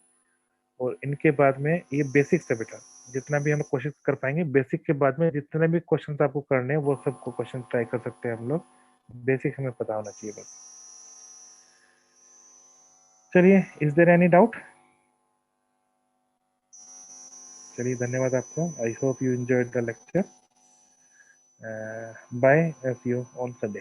Speaker 1: और इनके बाद में ये बेसिक्स है बेटा, जितना भी हम कोशिश कर पाएंगे बेसिक के बाद में जितने भी क्वेश्चन आपको करने हैं वो सबको क्वेश्चन ट्राई कर सकते हैं हम लोग। बेसिक हमें पता होना चाहिए बस। चलिए, इज देयर एनी डाउट? चलिए, धन्यवाद आपका। I hope you enjoyed the lecture. Bye, see you on Sunday.